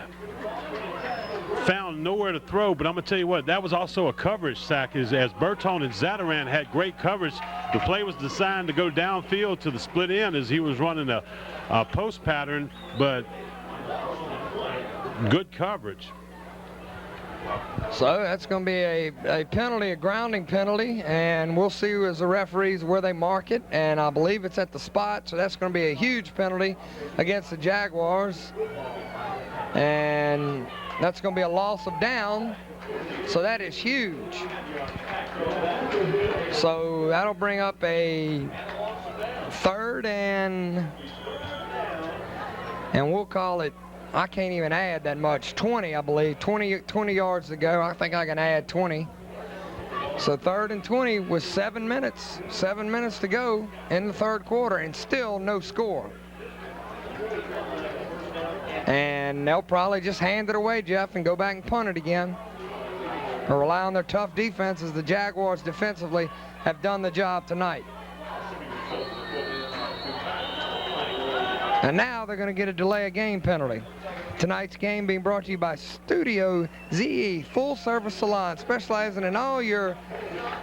[SPEAKER 2] found nowhere to throw, but I'm going to tell you what, that was also a coverage sack as Bertone and Zatarain had great coverage. The play was designed to go downfield to the split end as he was running a post pattern, but good coverage.
[SPEAKER 1] So that's going to be a penalty, a grounding penalty, and we'll see as the referees where they mark it, and I believe it's at the spot, so that's going to be a huge penalty against the Jaguars, and that's going to be a loss of down, so that is huge. So that'll bring up a third and we'll call it, I can't even add that much, 20 I believe, 20 yards to go. I think I can add 20. So 3rd and 20 with 7 minutes to go in the 3rd quarter and still no score. And they'll probably just hand it away, Jeff, and go back and punt it again. Or rely on their tough defense, as the Jaguars defensively have done the job tonight. And now they're going to get a delay of game penalty. Tonight's game being brought to you by Studio ZE, full service salon specializing in all your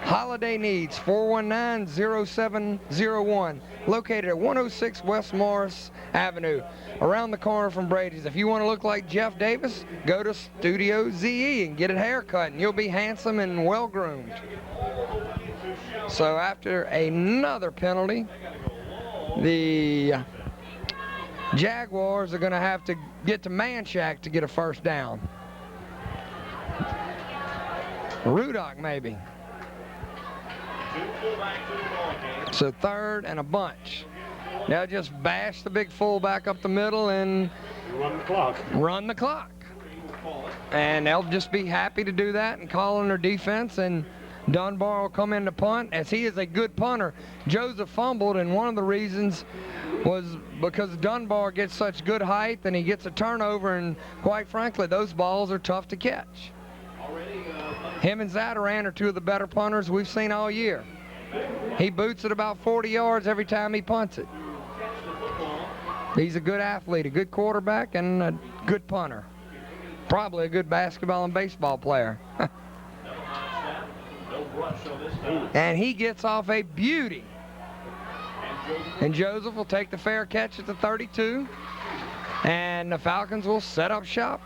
[SPEAKER 1] holiday needs. 419-0701, located at 106 West Morris Avenue, around the corner from Brady's. If you want to look like Jeff Davis, go to Studio ZE and get a haircut, and you'll be handsome and well groomed. So after another penalty, the Jaguars are going to have to get to Man Shack to get a first down. Rudock maybe. So 3rd and a bunch. They'll just bash the big fullback up the middle and run the clock. And they'll just be happy to do that and call on their defense, and Dunbar will come in to punt, as he is a good punter. Joseph fumbled, and one of the reasons was because Dunbar gets such good height and he gets a turnover, and quite frankly, those balls are tough to catch. Him and Zadaran are 2 of the better punters we've seen all year. He boots it about 40 yards every time he punts it. He's a good athlete, a good quarterback, and a good punter. Probably a good basketball and baseball player. And he gets off a beauty. And Joseph will take the fair catch at the 32. And the Falcons will set up shop,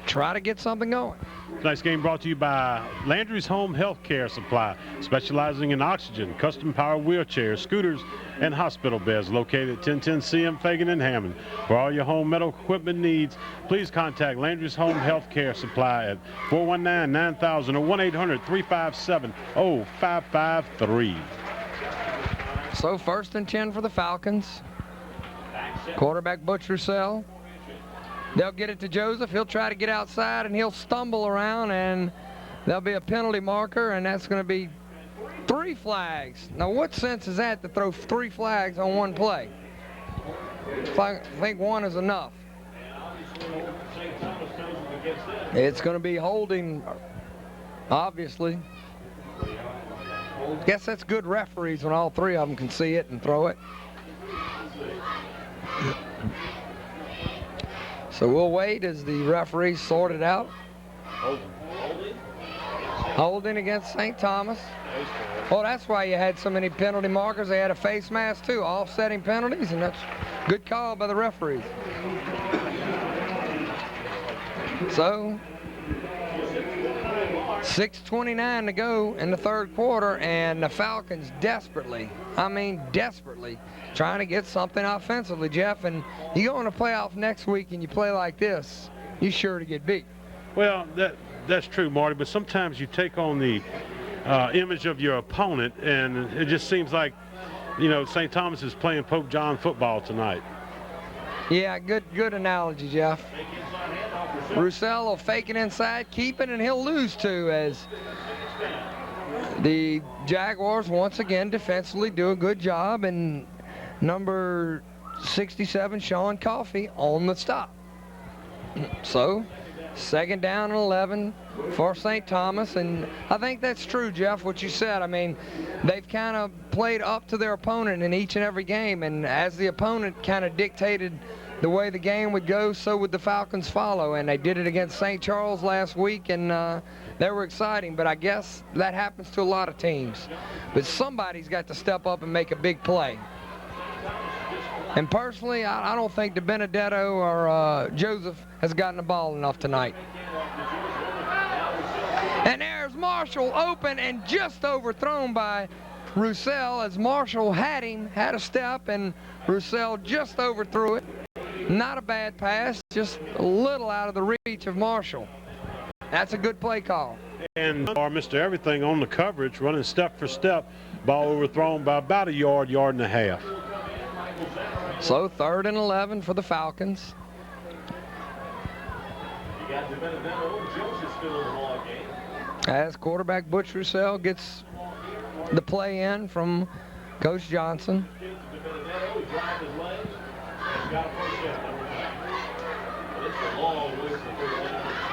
[SPEAKER 1] try to get something going.
[SPEAKER 2] Tonight's game brought to you by Landry's Home Health Care Supply, specializing in oxygen, custom-powered wheelchairs, scooters, and hospital beds, located at 1010 CM Fagan and Hammond. For all your home medical equipment needs, please contact Landry's Home Health Care Supply at 419-9000 or 1-800-357-0553.
[SPEAKER 1] So 1st and 10 for the Falcons. Quarterback Butch Roussel. They'll get it to Joseph. He'll try to get outside, and he'll stumble around, and there'll be a penalty marker, and that's going to be 3 flags. Now, what sense is that to throw 3 flags on one play? I think 1 is enough. It's going to be holding, obviously. Guess that's good referees when all 3 of them can see it and throw it. So we'll wait as the referees sort it out. Holding against St. Thomas. Well, that's why you had so many penalty markers. They had a face mask too, offsetting penalties, and that's a good call by the referees. So 6:29 to go in the 3rd quarter, and the Falcons desperately, I mean desperately, trying to get something offensively, Jeff. And you go in a playoff next week and you play like this, you're sure to get beat.
[SPEAKER 2] Well, that's true, Marty, but sometimes you take on the image of your opponent, and it just seems like, you know, St. Thomas is playing Pope John football tonight.
[SPEAKER 1] Yeah, good analogy, Jeff. Roussel will fake it inside, keep it, and he'll lose 2, as the Jaguars once again defensively do a good job, and number 67, Sean Coffey, on the stop. So 2nd down and 11 for St. Thomas, and I think that's true, Jeff, what you said. I mean, they've kind of played up to their opponent in each and every game, and as the opponent kind of dictated the way the game would go, so would the Falcons follow, and they did it against St. Charles last week, and they were exciting, but I guess that happens to a lot of teams. But somebody's got to step up and make a big play. And personally, I don't think DiBenedetto or Joseph has gotten the ball enough tonight. And there's Marshall open and just overthrown by Roussel, as Marshall had a step, and Roussel just overthrew it. Not a bad pass, just a little out of the reach of Marshall. That's a good play call.
[SPEAKER 2] And Mr. Everything on the coverage, running step for step, ball overthrown by about a yard and a half.
[SPEAKER 1] So 3rd and 11 for the Falcons. As quarterback Butch Roussel gets the play in from Coach Johnson.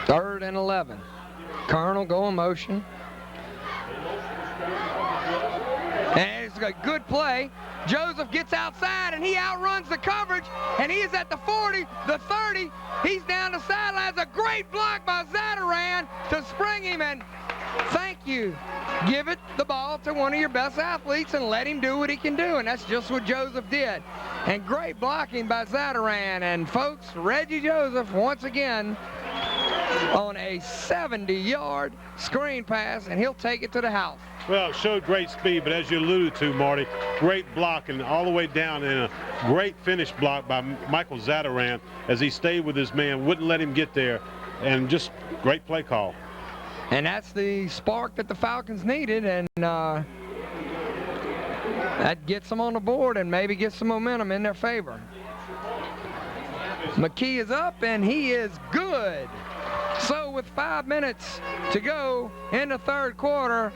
[SPEAKER 1] 3rd and 11. Colonel go in motion. And it's a good play. Joseph gets outside and he outruns the coverage, and he is at the 40, the 30. He's down the sidelines. A great block by Zatarain to spring him, and thank you. Give the ball to one of your best athletes and let him do what he can do, and that's just what Joseph did. And great blocking by Zatarain. And folks, Reggie Joseph once again on a 70-yard screen pass, and he'll take it to the house.
[SPEAKER 2] Well, it showed great speed, but as you alluded to, Marty, great blocking all the way down, and a great finish block by Michael Zatarain as he stayed with his man, wouldn't let him get there, and just great play call.
[SPEAKER 1] And that's the spark that the Falcons needed, and that gets them on the board and maybe gets some momentum in their favor. McKee is up, and he is good. So with 5 minutes to go in the 3rd quarter,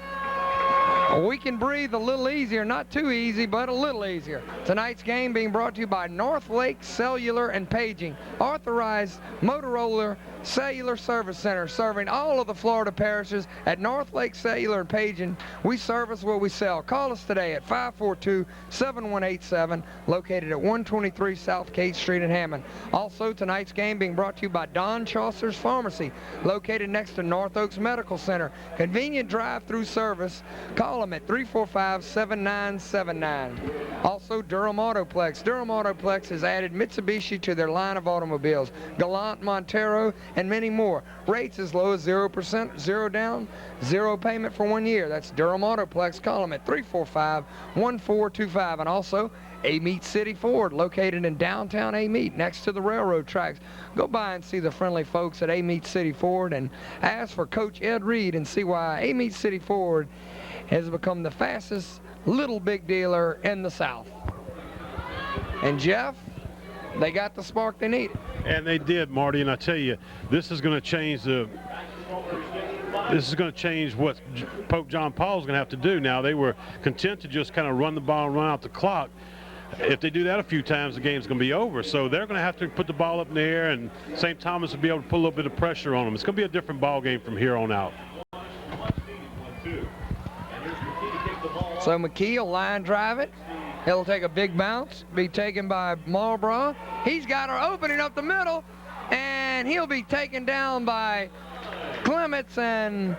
[SPEAKER 1] we can breathe a little easier, not too easy, but a little easier. Tonight's game being brought to you by North Lake Cellular and Paging, authorized Motorola Cellular Service Center, serving all of the Florida parishes. At North Lake Cellular and Paging, we service what we sell. Call us today at 542-7187, located at 123 South Kate Street in Hammond. Also, tonight's game being brought to you by Don Chaucer's Pharmacy, located next to North Oaks Medical Center. Convenient drive-through service. Call them at 345-7979. Also, Durham Autoplex. Durham Autoplex has added Mitsubishi to their line of automobiles. Gallant, Montero, and many more. Rates as low as 0%, 0 down, 0 payment for 1 year. That's Durham Autoplex. Call them at 345-1425. And also, Amite City Ford, located in downtown Amite, next to the railroad tracks. Go by and see the friendly folks at Amite City Ford and ask for Coach Ed Reed and see why Amite City Ford has become the fastest little big dealer in the South. And Jeff, they got the spark they needed.
[SPEAKER 2] And they did, Marty, and I tell you, this is going to change what Pope John Paull is going to have to do. Now, they were content to just kind of run the ball and run out the clock. If they do that a few times, the game's going to be over. So they're going to have to put the ball up in the air, and St. Thomas will be able to put a little bit of pressure on them. It's going to be a different ball game from here on out.
[SPEAKER 1] So McKee will line drive it. He'll take a big bounce, be taken by Marlborough. He's got her opening up the middle, and he'll be taken down by Clements and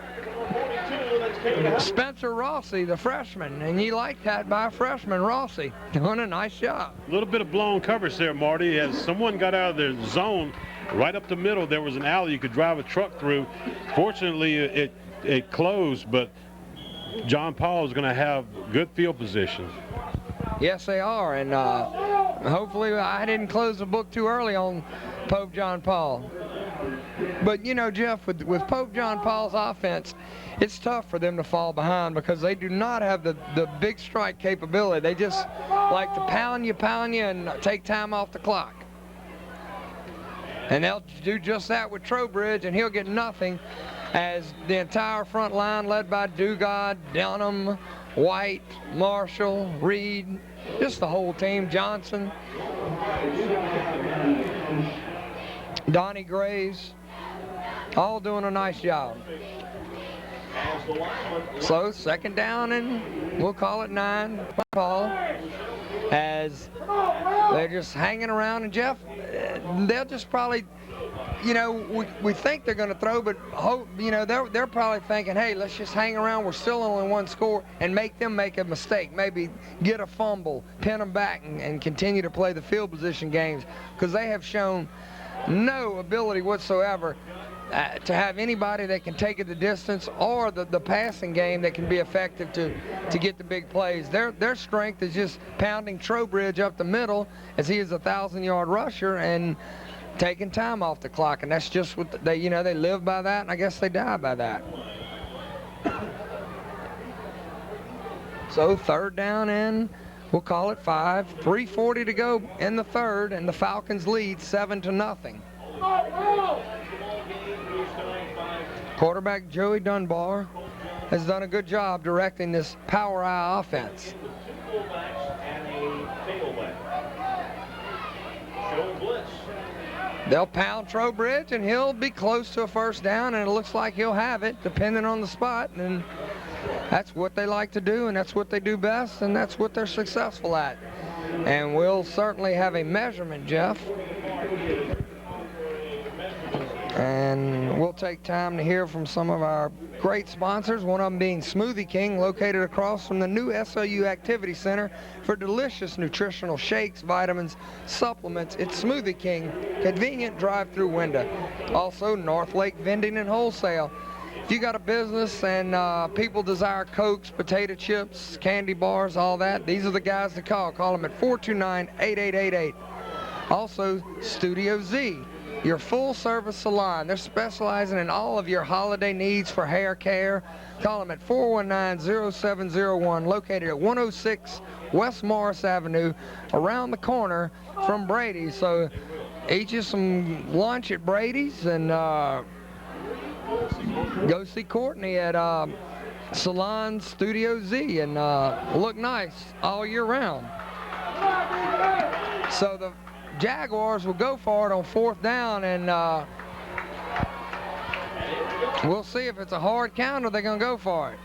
[SPEAKER 1] Spencer Rossi, the freshman. And you like that by freshman Rossi, doing a nice job.
[SPEAKER 2] A little bit of blown coverage there, Marty. As someone got out of their zone right up the middle, there was an alley you could drive a truck through. Fortunately, it closed, but John Paull is going to have good field position.
[SPEAKER 1] Yes, they are, and hopefully I didn't close the book too early on Pope John Paull. But, you know, Jeff, with Pope John Paul's offense, it's tough for them to fall behind because they do not have the big strike capability. They just like to pound you, and take time off the clock. And they'll do just that with Trowbridge, and he'll get nothing, as the entire front line led by Dugard, Dunham, White, Marshall, Reed, just the whole team, Johnson, Donnie Graves, all doing a nice job. So 2nd down, and we'll call it 9, Paul, as they're just hanging around. And Jeff, they'll just probably, you know, we think they're going to throw, but you know, they're probably thinking, hey, let's just hang around. We're still only 1 score, and make them make a mistake. Maybe get a fumble, pin them back, and continue to play the field position games, because they have shown no ability whatsoever to have anybody that can take it the distance or the passing game that can be effective to get the big plays. Their strength is just pounding Trowbridge up the middle, as he is a 1,000-yard rusher, and taking time off the clock. And that's just what they live by that, and I guess they die by that. So third down and we'll call it 5. 3:40 to go in the third, and the Falcons lead 7-0. Quarterback Joey Dunbar has done a good job directing this power eye offense. They'll pound Trowbridge, and he'll be close to a first down, and it looks like he'll have it, depending on the spot. And that's what they like to do, and that's what they do best, and that's what they're successful at. And we'll certainly have a measurement, Jeff. And we'll take time to hear from some of our great sponsors, one of them being Smoothie King, located across from the new SOU Activity Center for delicious nutritional shakes, vitamins, supplements. It's Smoothie King, convenient drive-through window. Also, North Lake Vending and Wholesale. If you got a business and people desire Cokes, potato chips, candy bars, all that, these are the guys to call. Call them at 429-8888. Also, Studio Z, your full-service salon. They're specializing in all of your holiday needs for hair care. Call them at 419-0701, located at 106 West Morris Avenue, around the corner from Brady's. So eat you some lunch at Brady's and go see Courtney at Salon Studio Z and look nice all year round. So the Jaguars will go for it on fourth down, and we'll see if it's a hard count or they're going to go for it.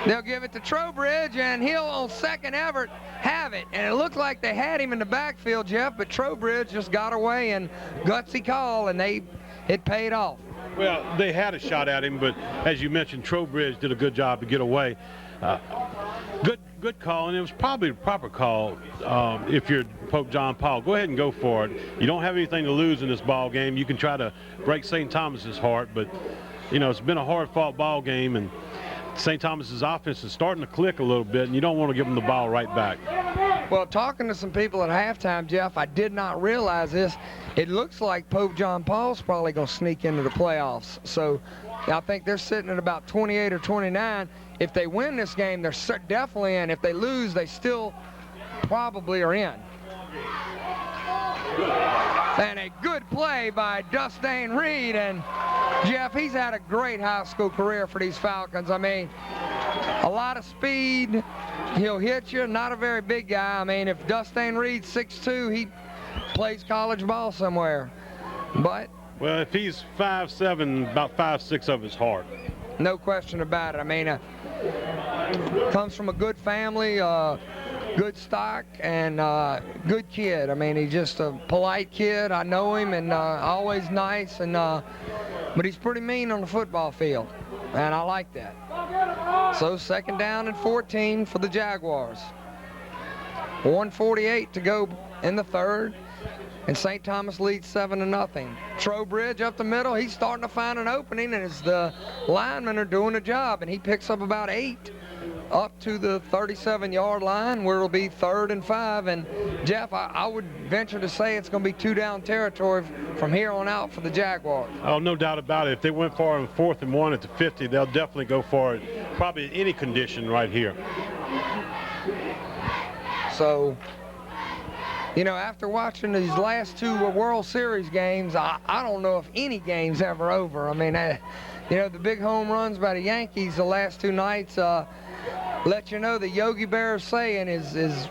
[SPEAKER 1] They'll give it to Trowbridge, and he'll, on second effort, have it. And it looked like they had him in the backfield, Jeff, but Trowbridge just got away, and gutsy call, and it paid off.
[SPEAKER 2] Well, they had a shot at him, but as you mentioned, Trowbridge did a good job to get away. Good call, and it was probably the proper call if you're Pope John Paull. Go ahead and go for it. You don't have anything to lose in this ball game. You can try to break St. Thomas's heart, but it's been a hard-fought ball game, and St. Thomas's offense is starting to click a little bit, and you don't want to give them the ball right back.
[SPEAKER 1] Well, talking to some people at halftime, Jeff, I did not realize this. It looks like Pope John Paull's probably going to sneak into the playoffs. So I think they're sitting at about 28 or 29. If they win this game, they're definitely in. If they lose, they still probably are in. And a good play by Dustin Reed. And, Jeff, he's had a great high school career for these Falcons. I mean, a lot of speed. He'll hit you. Not a very big guy. I mean, if Dustin Reed's 6'2", he plays college ball somewhere. But
[SPEAKER 2] well, if he's 5'7", about 5'6" of his heart.
[SPEAKER 1] No question about it. I mean, comes from a good family, good stock, and good kid. I mean, he's just a polite kid. I know him, and always nice, and but he's pretty mean on the football field, and I like that. So second down and 14 for the Jaguars. 1:48 to go in the third, and St. Thomas leads 7-0. Trowbridge up the middle, he's starting to find an opening, and as the linemen are doing a job, and he picks up about 8 up to the 37-yard line, where it'll be 3rd and 5. And Jeff, I would venture to say it's going to be 2-down territory from here on out for the Jaguars.
[SPEAKER 2] Oh, no doubt about it. If they went for it on 4th and 1 at the 50, they'll definitely go for it, probably in any condition right here. So, after watching these last 2 World Series games, I don't know if any game's ever over. I mean, the big home runs by the Yankees the last 2 nights let you know the Yogi Berra saying is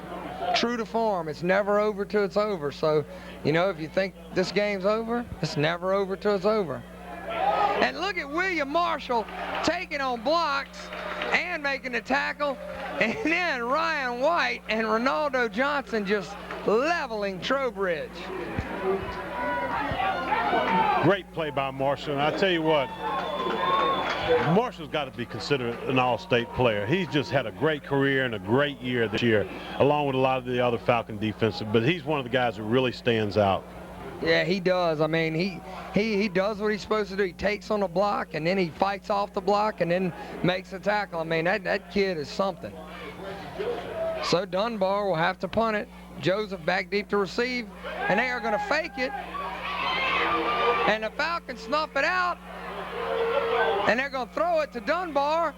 [SPEAKER 2] true to form. It's never over till it's over. So, if you think this game's over, it's never over till it's over. And look at William Marshall taking on blocks and making the tackle. And then Ryan White and Ronaldo Johnson just leveling Trowbridge. Great play by Marshall. And I tell you what, Marshall's got to be considered an all-state player. He's just had a great career and a great year this year, along with a lot of the other Falcon defensive. But he's one of the guys that really stands out.
[SPEAKER 1] Yeah, he does. I mean, he does what he's supposed to do. He takes on the block, and then he fights off the block, and then makes a tackle. I mean, that kid is something. So Dunbar will have to punt it. Joseph back deep to receive, and they are going to fake it. And the Falcons snuff it out, and they're going to throw it to Dunbar.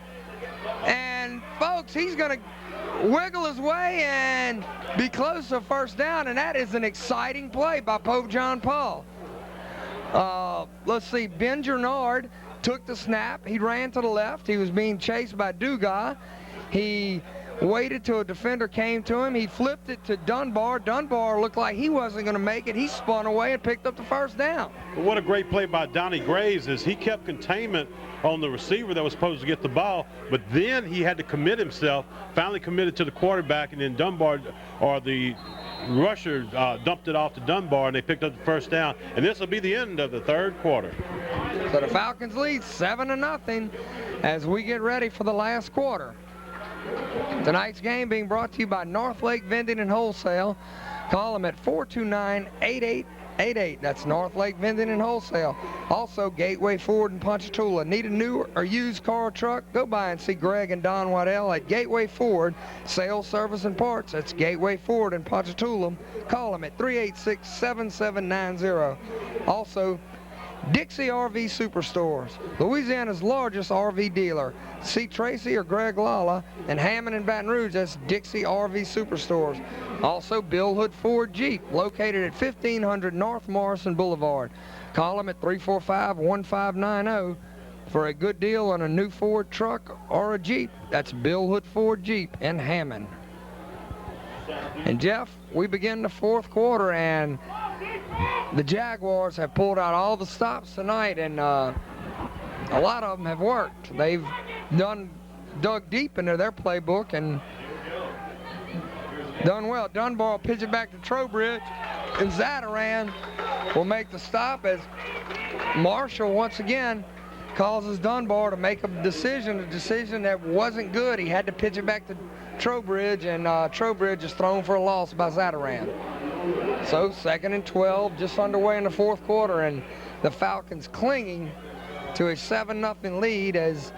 [SPEAKER 1] And, folks, he's going to wiggle his way and be close to a first down, and that is an exciting play by Pope John Paull. Let's see, Ben Gernard took the snap. He ran to the left. He was being chased by Dugas. He waited till a defender came to him. He flipped it to Dunbar. Dunbar looked like he wasn't going to make it. He spun away and picked up the first down.
[SPEAKER 2] What a great play by Donnie Graves is he kept containment on the receiver that was supposed to get the ball, but then he had to commit himself, finally committed to the quarterback, and then Dunbar, or the rusher, dumped it off to Dunbar, and they picked up the first down. And this will be the end of the third quarter.
[SPEAKER 1] So the Falcons lead 7-0 as we get ready for the last quarter. Tonight's game being brought to you by North Lake Vending and Wholesale. Call them at 429-8888. That's North Lake Vending and Wholesale. Also, Gateway Ford in Ponchatoula. Need a new or used car or truck? Go by and see Greg and Don Waddell at Gateway Ford. Sales, service, and parts. That's Gateway Ford in Ponchatoula. Call them at 386-7790. Also, Dixie RV Superstores, Louisiana's largest RV dealer. See Tracy or Greg Lala in Hammond and Baton Rouge. That's Dixie RV Superstores. Also, Bill Hood Ford Jeep, located at 1500 North Morrison Boulevard. Call them at 345-1590 for a good deal on a new Ford truck or a Jeep. That's Bill Hood Ford Jeep in Hammond. And Jeff, we begin the fourth quarter, and the Jaguars have pulled out all the stops tonight, and a lot of them have worked. They've dug deep into their playbook and done well. Dunbar will pitch it back to Trowbridge, and Zadaran will make the stop as Marshall once again causes Dunbar to make a decision that wasn't good. He had to pitch it back to Trowbridge, and Trowbridge is thrown for a loss by Zadaran. So 2nd and 12, just underway in the fourth quarter, and the Falcons clinging to a 7-0 lead as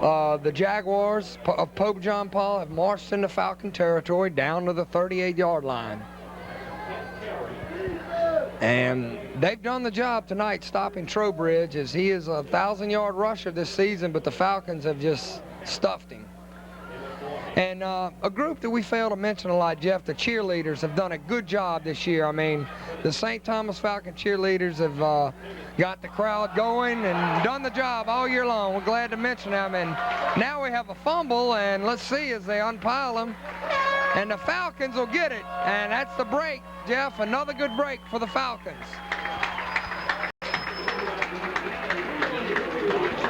[SPEAKER 1] the Jaguars of Pope John Paull have marched into Falcon territory down to the 38-yard line. And they've done the job tonight stopping Trowbridge, as he is a 1,000-yard rusher this season, but the Falcons have just stuffed him. And a group that we fail to mention a lot, Jeff, the cheerleaders have done a good job this year. I mean, the St. Thomas Falcon cheerleaders have got the crowd going and done the job all year long. We're glad to mention them. And now we have a fumble, and let's see as they unpile them. And the Falcons will get it. And that's the break, Jeff. Another good break for the Falcons.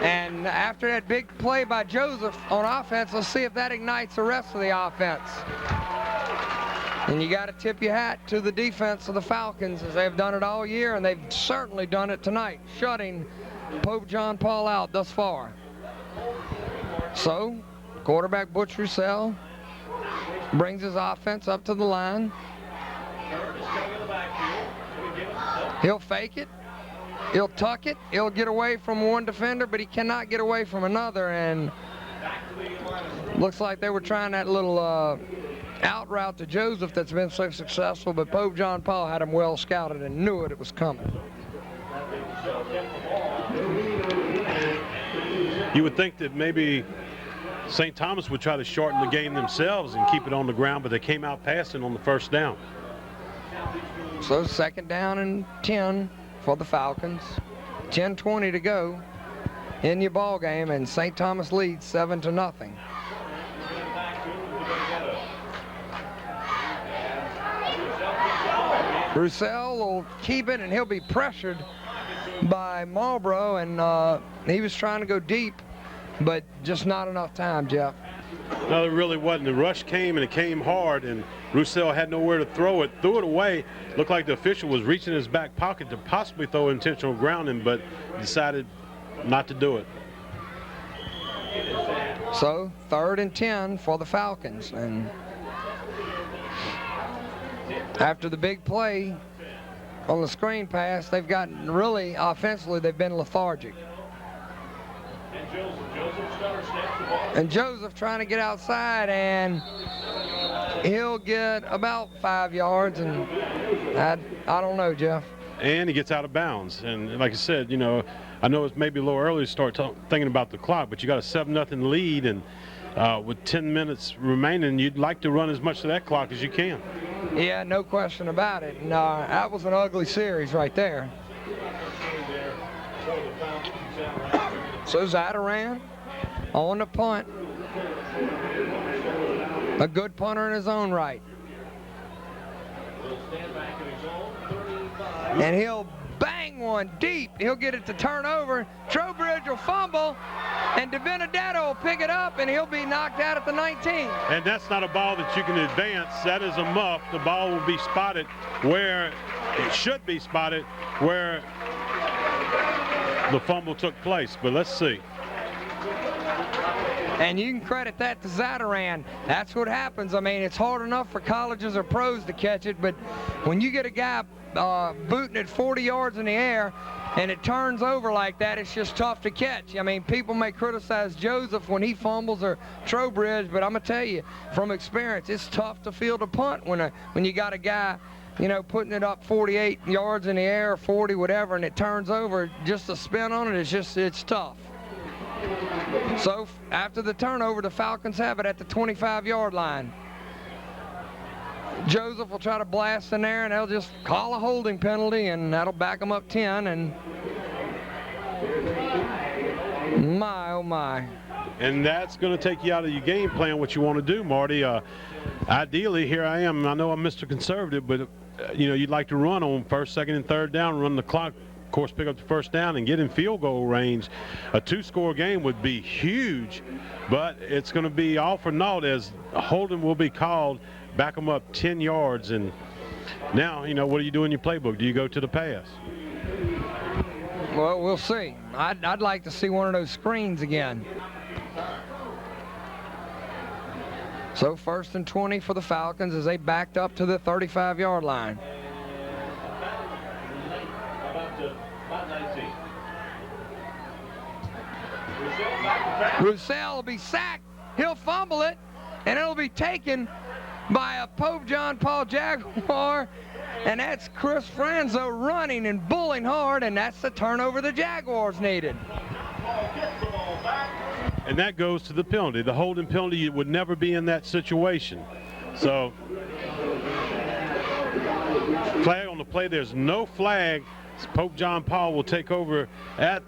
[SPEAKER 1] And after that big play by Joseph on offense, let's see if that ignites the rest of the offense. And you got to tip your hat to the defense of the Falcons, as they've done it all year, and they've certainly done it tonight, shutting Pope John Paull out thus far. So, quarterback Butch Roussel brings his offense up to the line. He'll fake it. He'll tuck it. He'll get away from one defender, but he cannot get away from another. And looks like they were trying that little out route to Joseph that's been so successful, but Pope John Paull had him well scouted and knew it was coming.
[SPEAKER 2] You would think that maybe St. Thomas would try to shorten the game themselves and keep it on the ground, but they came out passing on the first down.
[SPEAKER 1] So 2nd down and 10 for the Falcons. 10:20 to go in your ball game, and St. Thomas leads 7-0. Roussel will keep it, and he'll be pressured by Marlboro, and he was trying to go deep, but just not enough time, Jeff.
[SPEAKER 2] No, there really wasn't. The rush came, and it came hard, and Roussel had nowhere to throw it. Threw it away. Looked like the official was reaching in his back pocket to possibly throw intentional grounding, but decided not to do it.
[SPEAKER 1] So 3rd and 10 for the Falcons. And after the big play, on the screen pass, they've gotten really, offensively, they've been lethargic. And Joseph trying to get outside, and he'll get about 5 yards, and I don't know, Jeff.
[SPEAKER 2] And he gets out of bounds. And like I said, you know, I know it's maybe a little early to start thinking about the clock, but you got a 7-0 lead, and with 10 minutes remaining, you'd like to run as much of that clock as you can.
[SPEAKER 1] Yeah, no question about it. And that was an ugly series right there. So Zadaran on the punt. A good punter in his own right. And he'll bang one deep. He'll get it to turnover. Trowbridge will fumble, and DiBenedetto will pick it up, and he'll be knocked out at the 19.
[SPEAKER 2] And that's not a ball that you can advance. That is a muff. The ball will be spotted where it should be spotted, where the fumble took place. But let's see.
[SPEAKER 1] And you can credit that to Zadaran. That's what happens. I mean, it's hard enough for colleges or pros to catch it, but when you get a guy booting it 40 yards in the air and it turns over like that, it's just tough to catch. I mean, people may criticize Joseph when he fumbles or Trowbridge, but I'm going to tell you, from experience, it's tough to field a punt when you got a guy, you know, putting it up 48 yards in the air, 40, whatever, and it turns over. Just a spin on it, it's tough. So after the turnover, the Falcons have it at the 25-yard line. Joseph will try to blast in there, and they'll just call a holding penalty, and that'll back them up 10. And my, oh my.
[SPEAKER 2] And that's going to take you out of your game plan, what you want to do, Marty. Ideally, here I am. I know I'm Mr. Conservative, but, you know, you'd like to run on first, second, and third down, run the clock, of course, pick up the first down and get in field goal range. A 2-score game would be huge, but it's going to be all for naught as holding will be called, back them up 10 yards. And now, you know, what do you do in your playbook? Do you go to the pass?
[SPEAKER 1] Well, we'll see. I'd like to see one of those screens again. So 1st and 20 for the Falcons as they backed up to the 35-yard line. Roussel will be sacked. He'll fumble it, and it'll be taken by a Pope John Paul Jaguar, and that's Chris Franzo running and bulling hard, and that's the turnover the Jaguars needed.
[SPEAKER 2] And that goes to the penalty. The holding penalty would never be in that situation. So, flag on the play. There's no flag. Pope John Paul will take over at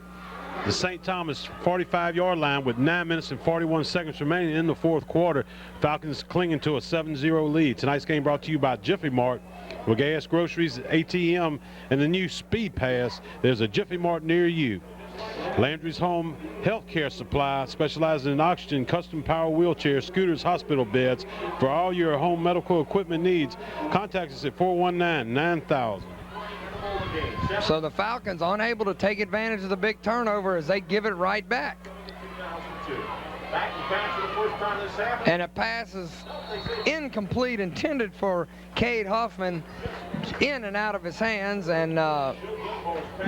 [SPEAKER 2] the St. Thomas 45-yard line with 9 minutes and 41 seconds remaining in the fourth quarter. Falcons clinging to a 7-0 lead. Tonight's game brought to you by Jiffy Mart. With gas, groceries, ATM, and the new Speed Pass, there's a Jiffy Mart near you. Landry's Home Healthcare Supply, specializing in oxygen, custom power wheelchairs, scooters, hospital beds. For all your home medical equipment needs, contact us at 419-9000.
[SPEAKER 1] So the Falcons unable to take advantage of the big turnover as they give it right back. And a pass is incomplete, intended for Cade Huffman, in and out of his hands. And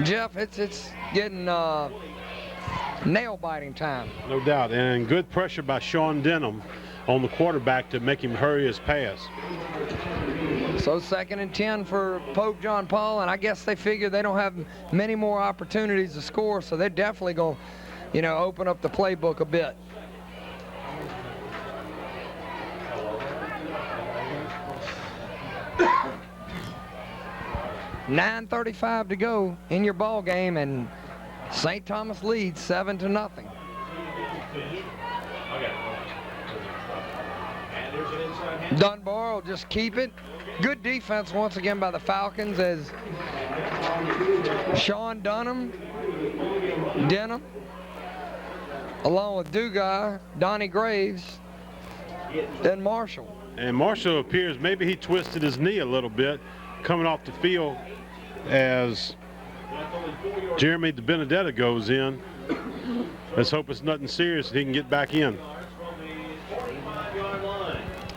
[SPEAKER 1] Jeff, it's getting nail-biting time.
[SPEAKER 2] No doubt, and good pressure by Sean Denham on the quarterback to make him hurry his pass.
[SPEAKER 1] So 2nd and 10 for Pope John Paul, and I guess they figure they don't have many more opportunities to score, so they're definitely going to, you know, open up the playbook a bit. .9:35 to go in your ball game, and St. Thomas leads 7-0. Dunbar will just keep it. Good defense once again by the Falcons as Sean Denham, along with Dugas, Donnie Graves, then Marshall.
[SPEAKER 2] And Marshall appears maybe he twisted his knee a little bit coming off the field as Jeremy DiBenedetto goes in. Let's hope it's nothing serious and he can get back in.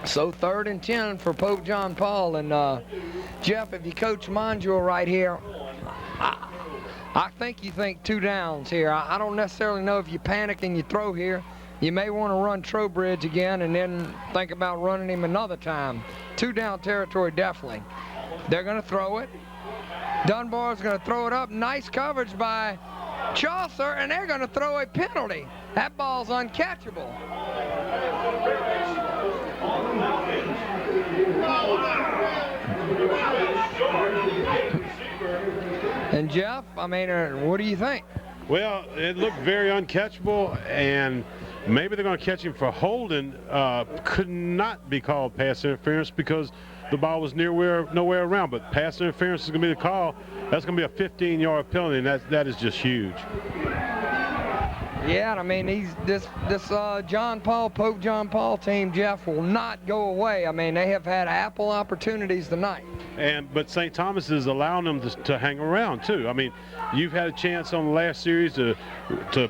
[SPEAKER 1] So 3rd and 10 for Pope John Paul, and Jeff, if you coach Monjul right here, I think you think 2 downs here. I don't necessarily know if you panic and you throw here. You may want to run Trowbridge again and then think about running him another time. 2 down territory, definitely. They're going to throw it. Dunbar's going to throw it up. Nice coverage by Chaucer, and they're going to throw a penalty. That ball's uncatchable. And Jeff, I mean, what do you think?
[SPEAKER 2] Well, it looked very uncatchable, and maybe they're going to catch him for holding. Could not be called pass interference because the ball was nowhere around. But pass interference is going to be the call. That's going to be a 15-yard penalty, and that is just huge.
[SPEAKER 1] Yeah, I mean, this John Paull, Pope John Paull team, Jeff, will not go away. I mean, they have had ample opportunities tonight.
[SPEAKER 2] But St. Thomas is allowing them to hang around too. I mean, you've had a chance on the last series to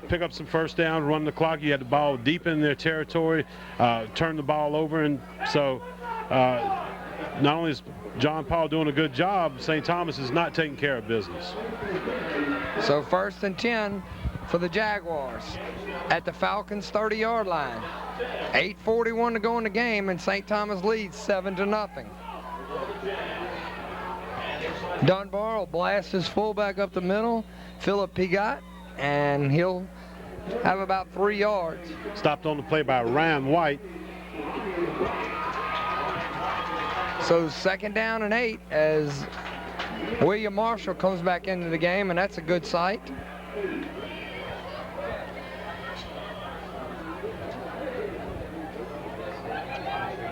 [SPEAKER 2] pick up some first down, run the clock. You had the ball deep in their territory, turn the ball over, and so not only is John Paull doing a good job, St. Thomas is not taking care of business.
[SPEAKER 1] So 1st and 10 for the Jaguars at the Falcons' 30-yard line. 8:41 to go in the game, and St. Thomas leads 7-0. Dunbar will blast his fullback up the middle, Philip Pigot, and he'll have about 3 yards.
[SPEAKER 2] Stopped on the play by Ryan White.
[SPEAKER 1] So 2nd down and 8 as William Marshall comes back into the game, and that's a good sight.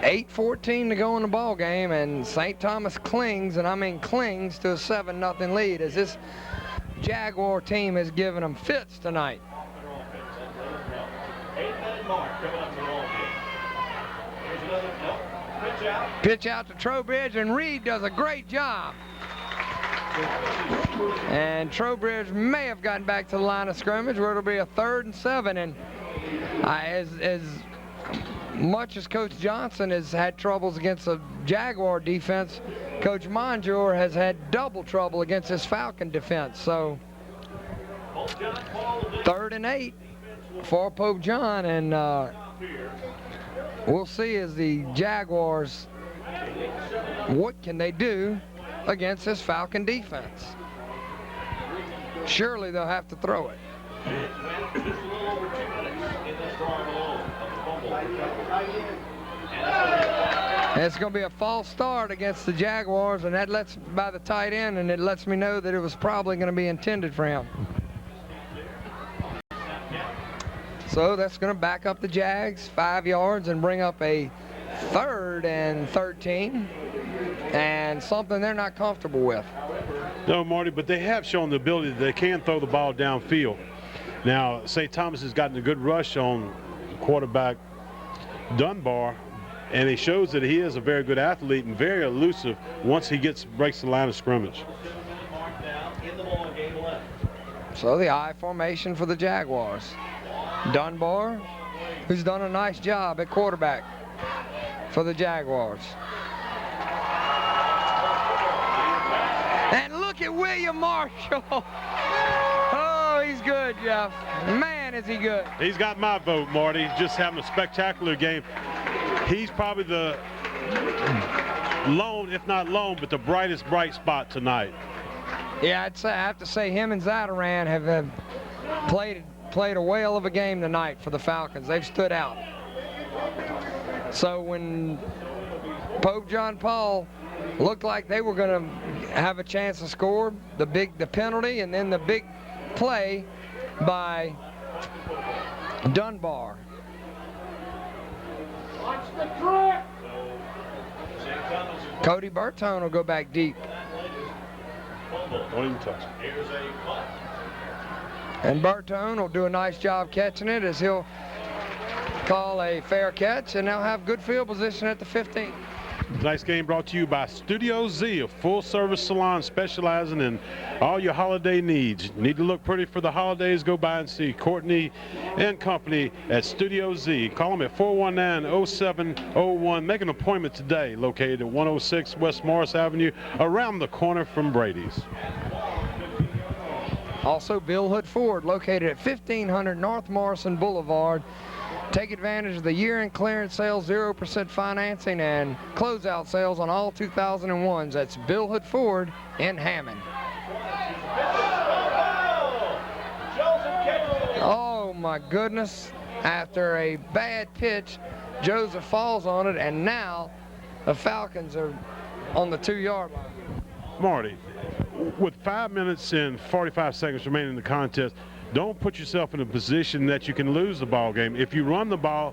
[SPEAKER 1] $8:14 to go in the ball game, and St. Thomas clings, and I mean clings, to a 7-0 lead as this Jaguar team has given them fits tonight.
[SPEAKER 3] 8-minute mark coming up for all game. Here's another pitch out.
[SPEAKER 1] Pitch out to Trowbridge, and Reed does a great job. And Trowbridge may have gotten back to the line of scrimmage where it'll be a 3rd and 7. And as much as Coach Johnson has had troubles against the Jaguar defense, Coach Monjur has had double trouble against this Falcon defense. So 3rd and 8 for Pope John, and we'll see as the Jaguars, what can they do against this Falcon defense? Surely they'll have to throw it. And it's going to be a false start against the Jaguars, and that lets by the tight end, and it lets me know that it was probably going to be intended for him. So that's going to back up the Jags 5 yards and bring up a 3rd and 13, and something they're not comfortable with.
[SPEAKER 2] No, Marty, but they have shown the ability that they can throw the ball downfield. Now, St. Thomas has gotten a good rush on quarterback Dunbar, and it shows that he is a very good athlete and very elusive once he breaks the line of scrimmage.
[SPEAKER 1] So the I formation for the Jaguars. Dunbar, who's done a nice job at quarterback for the Jaguars. And look at William Marshall. Oh, he's good, Jeff. Man, is he good.
[SPEAKER 2] He's got my vote, Marty. He's just having a spectacular game. He's probably the lone, if not lone, but the brightest bright spot tonight.
[SPEAKER 1] Yeah, I have to say him and Zadaran have played a whale of a game tonight for the Falcons. They've stood out. So when Pope John Paull looked like they were going to have a chance to score, the penalty, and then the big play by Dunbar.
[SPEAKER 3] Watch the track.
[SPEAKER 1] Cody Bertone will go back deep.
[SPEAKER 2] Don't even touch it.
[SPEAKER 3] Here's a punt.
[SPEAKER 1] And Bertone will do a nice job catching it as he'll call a fair catch, and they'll have good field position at the 15.
[SPEAKER 2] Tonight's game brought to you by Studio Z, a full-service salon specializing in all your holiday needs. Need to look pretty for the holidays? Go by and see Courtney and company at Studio Z. Call them at 419-0701. Make an appointment today. Located at 106 West Morris Avenue, around the corner from Brady's.
[SPEAKER 1] Also, Bill Hood Ford, located at 1500 North Morrison Boulevard. Take advantage of the year-end clearance sales, 0% financing, and closeout sales on all 2001s. That's Bill Hood Ford in Hammond. Oh my goodness. After a bad pitch, Joseph falls on it, and now the Falcons are on the 2-yard line.
[SPEAKER 2] Marty, with 5 minutes and 45 seconds remaining in the contest, don't put yourself in a position that you can lose the ball game. If you run the ball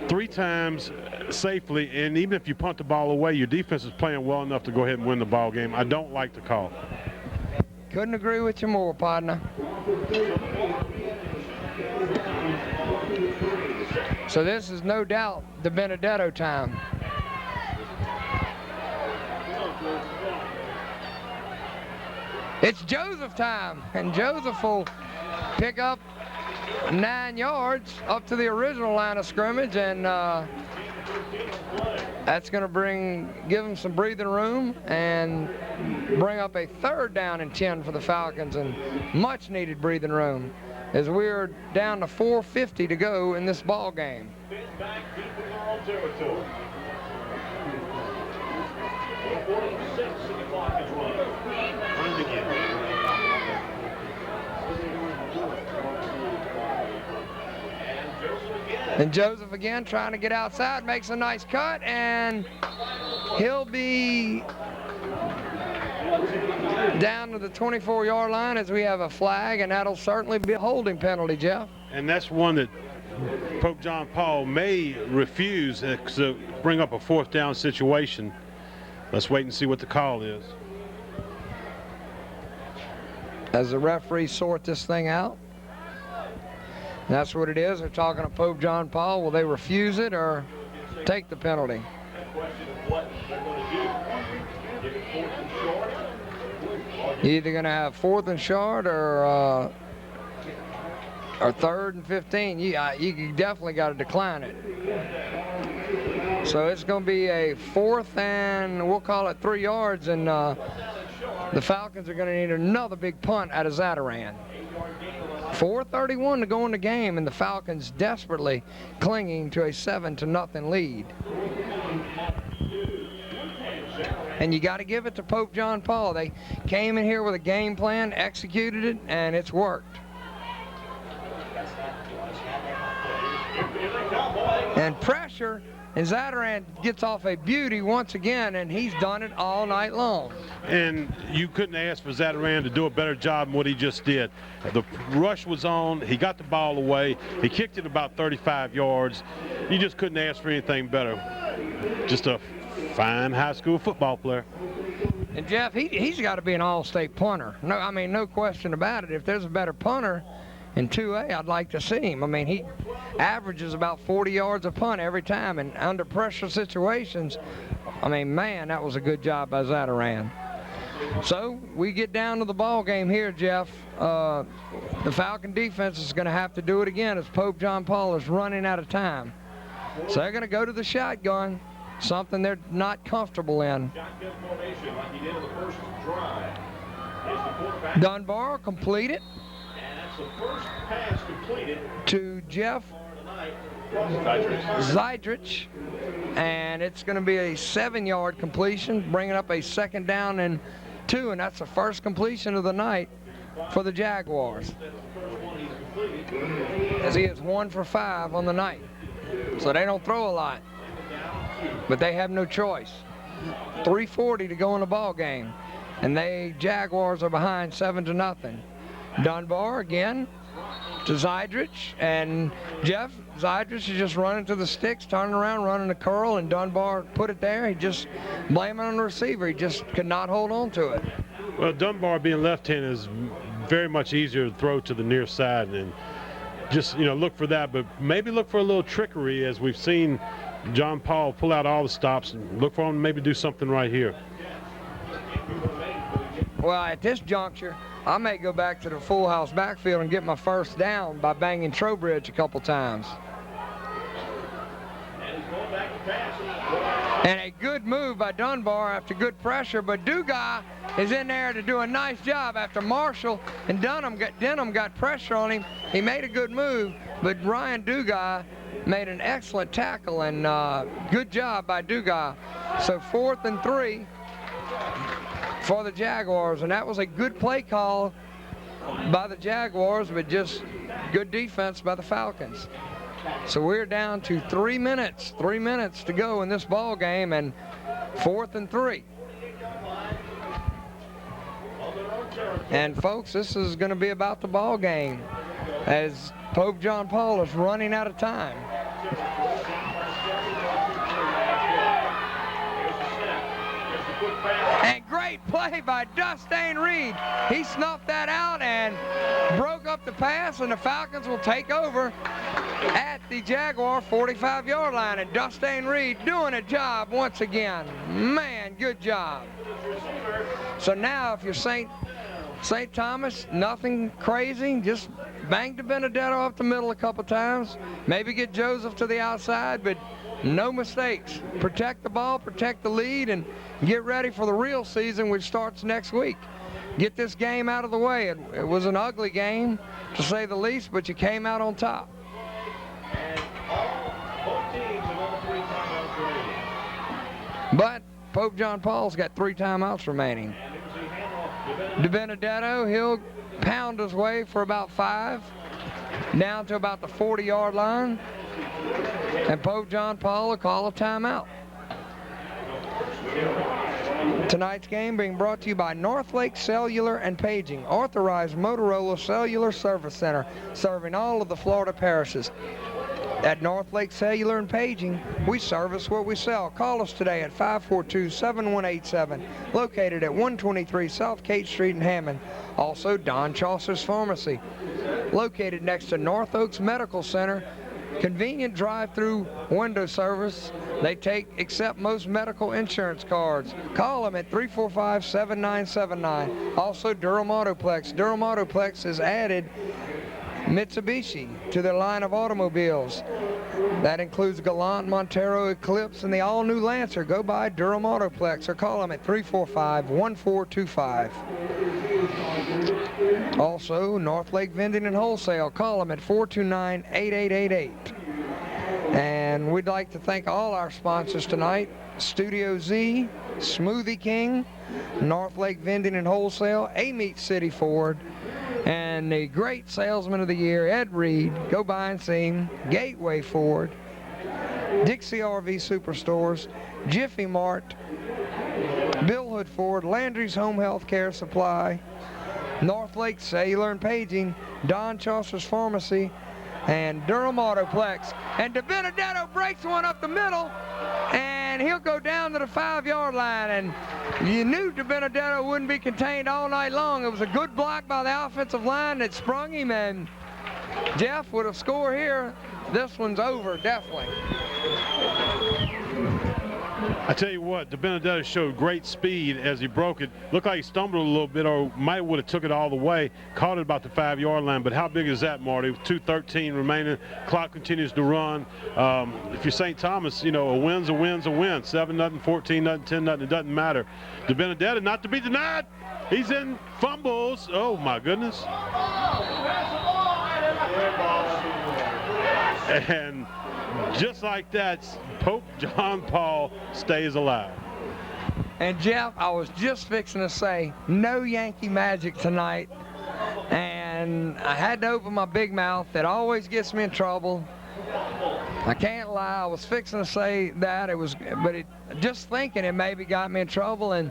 [SPEAKER 2] 3 times safely, and even if you punt the ball away, your defense is playing well enough to go ahead and win the ball game. I don't like the call.
[SPEAKER 1] Couldn't agree with you more, partner. So this is no doubt the Benedetto time. It's Joseph time, and Joseph will pick up 9 yards up to the original line of scrimmage, and that's going to give him some breathing room and bring up a 3rd down and 10 for the Falcons, and much needed breathing room as we're down to 4:50 to go in this ball game.
[SPEAKER 3] Back deep in their own territory. 4:46 and the clock is running.
[SPEAKER 1] And Joseph again trying to get outside, makes a nice cut, and he'll be down to the 24-yard line as we have a flag, and that'll certainly be a holding penalty, Jeff.
[SPEAKER 2] And that's one that Pope John Paull may refuse to bring up a 4th down situation. Let's wait and see what the call is.
[SPEAKER 1] As the referees sort this thing out. That's what it is. They're talking to Pope John Paull. Will they refuse it or take the penalty? You're either going to have 4th and short or 3rd and 15. You definitely got to decline it. So it's going to be a 4th and we'll call it 3 yards, and the Falcons are going to need another big punt out of Zatarain. 4:31 to go in the game, and the Falcons desperately clinging to a 7-0 lead. And you got to give it to Pope John Paull. They came in here with a game plan, executed it, and it's worked. And pressure, and Zatarain gets off a beauty once again, and he's done it all night long.
[SPEAKER 2] And you couldn't ask for Zatarain to do a better job than what he just did. The rush was on. He got the ball away. He kicked it about 35 yards. You just couldn't ask for anything better. Just a fine high school football player.
[SPEAKER 1] And Jeff, he's got to be an all-state punter. No, I mean, no question about it. If there's a better punter in 2A, I'd like to see him. I mean, he averages about 40 yards a punt every time, and under pressure situations, I mean, man, that was a good job by Zatarain. So we get down to the ball game here, Jeff. The Falcon defense is going to have to do it again as Pope John Paull is running out of time. So they're going to go to the shotgun, something they're not comfortable in. Dunbar completed.
[SPEAKER 3] The first pass completed
[SPEAKER 1] to Jeff Zydrich, and it's going to be a 7-yard completion, bringing up a 2nd down and 2, and that's the first completion of the night for the Jaguars, as he is 1 for 5 on the night. So they don't throw a lot, but they have no choice. 3:40 to go in the ball game, and Jaguars are behind 7-0. Dunbar again to Zydrich, and Jeff Zydrich is just running to the sticks, turning around, running a curl, and Dunbar put it there. He just blaming on the receiver. He just could not hold on to it.
[SPEAKER 2] Well, Dunbar being left-handed is very much easier to throw to the near side, and just, look for that, but maybe look for a little trickery, as we've seen John Paull pull out all the stops and look for him to maybe do something right here.
[SPEAKER 1] Well, at this juncture, I may go back to the full house backfield and get my first down by banging Trowbridge a couple times. And a good move by Dunbar after good pressure, but Dugas is in there to do a nice job after Marshall and Denham got pressure on him. He made a good move, but Ryan Dugas made an excellent tackle, and good job by Dugas. So 4th and 3 for the Jaguars, and that was a good play call by the Jaguars, but just good defense by the Falcons. So we're down to 3 minutes to go in this ball game, and 4th and 3. And folks, this is going to be about the ball game as Pope John Paull is running out of time. And great play by Dustin Reed. He snuffed that out and broke up the pass, and the Falcons will take over at the Jaguar 45-yard line. And Dustin Reed doing a job once again. Man, good job. So now if you're St. Thomas, nothing crazy, just bang to Benedetto up the middle a couple times. Maybe get Joseph to the outside, but no mistakes. Protect the ball, protect the lead, and get ready for the real season, which starts next week. Get this game out of the way. It was an ugly game, to say the least, but you came out on top. But Pope John Paul's got 3 timeouts remaining. DiBenedetto, he'll pound his way for about 5, down to about the 40-yard line. And Pope John Paull will call a timeout. Tonight's game being brought to you by Northlake Cellular and Paging, authorized Motorola Cellular Service Center, serving all of the Florida parishes. At Northlake Cellular and Paging, we service what we sell. Call us today at 542-7187, located at 123 South Kate Street in Hammond. Also, Don Chaucer's Pharmacy, located next to North Oaks Medical Center. Convenient drive-through window service. They accept most medical insurance cards. Call them at 345-7979. Also, Durham Autoplex. Durham Autoplex has added Mitsubishi to their line of automobiles. That includes Galant, Montero, Eclipse, and the all-new Lancer. Go by Durham Autoplex or call them at 345-1425. Also, Northlake Vending and Wholesale. Call them at 429-8888. And we'd like to thank all our sponsors tonight: Studio Z, Smoothie King, Northlake Vending and Wholesale, A-Meat City Ford, and the great salesman of the year, Ed Reed. Go by and see him. Gateway Ford, Dixie RV Superstores, Jiffy Mart, Bill Hood Ford, Landry's Home Health Care Supply, Northlake Cellular and Paging, Don Chaucer's Pharmacy, and Durham Autoplex. And DiBenedetto breaks one up the middle, and he'll go down to the 5-yard line. And you knew DiBenedetto wouldn't be contained all night long. It was a good block by the offensive line that sprung him, and Jeff, with a score here, this one's over, definitely.
[SPEAKER 2] I tell you what, DiBenedetto showed great speed as he broke it. Looked like he stumbled a little bit, or might would have took it all the way. Caught it about the 5-yard line, but how big is that, Marty? 2:13 remaining. Clock continues to run. If you're St. Thomas, you know, a win's a win's a win. 7-0, 14-0, 10-0. It doesn't matter. DiBenedetto not to be denied. He's in fumbles. Oh my goodness. And just like that, Pope John Paull stays alive.
[SPEAKER 1] And Jeff, I was just fixing to say, no Yankee magic tonight. And I had to open my big mouth. That always gets me in trouble. I can't lie, I was fixing to say that. Just thinking it maybe got me in trouble. And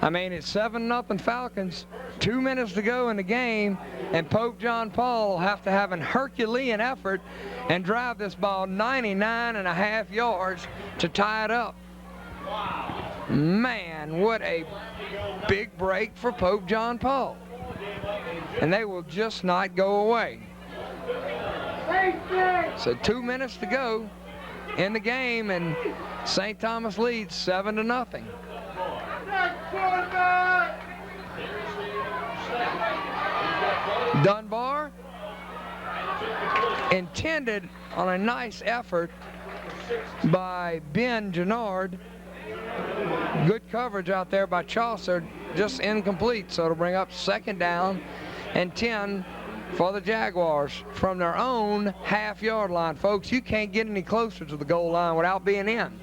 [SPEAKER 1] I mean, it's 7-0 Falcons, 2 minutes to go in the game, and Pope John Paull will have to have an Herculean effort and drive this ball 99.5 yards to tie it up. Man, what a big break for Pope John Paull. And they will just not go away. So 2 minutes to go. in the game, and St. Thomas leads 7-0. Dunbar intended on a nice effort by Ben Gennard. Good coverage out there by Chaucer, just incomplete, so it'll bring up 2nd down and 10 for the Jaguars from their own half-yard line. Folks, you can't get any closer to the goal line without being in.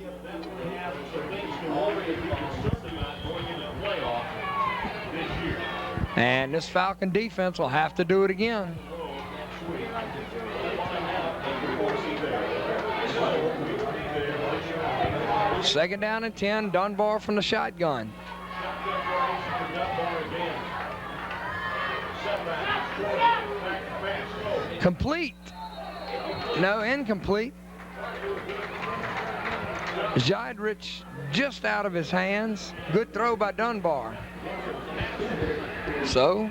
[SPEAKER 1] And this Falcon defense will have to do it again. Second down and 10, Dunbar from the shotgun. Complete. No, incomplete. Zydrich just out of his hands. Good throw by Dunbar. So,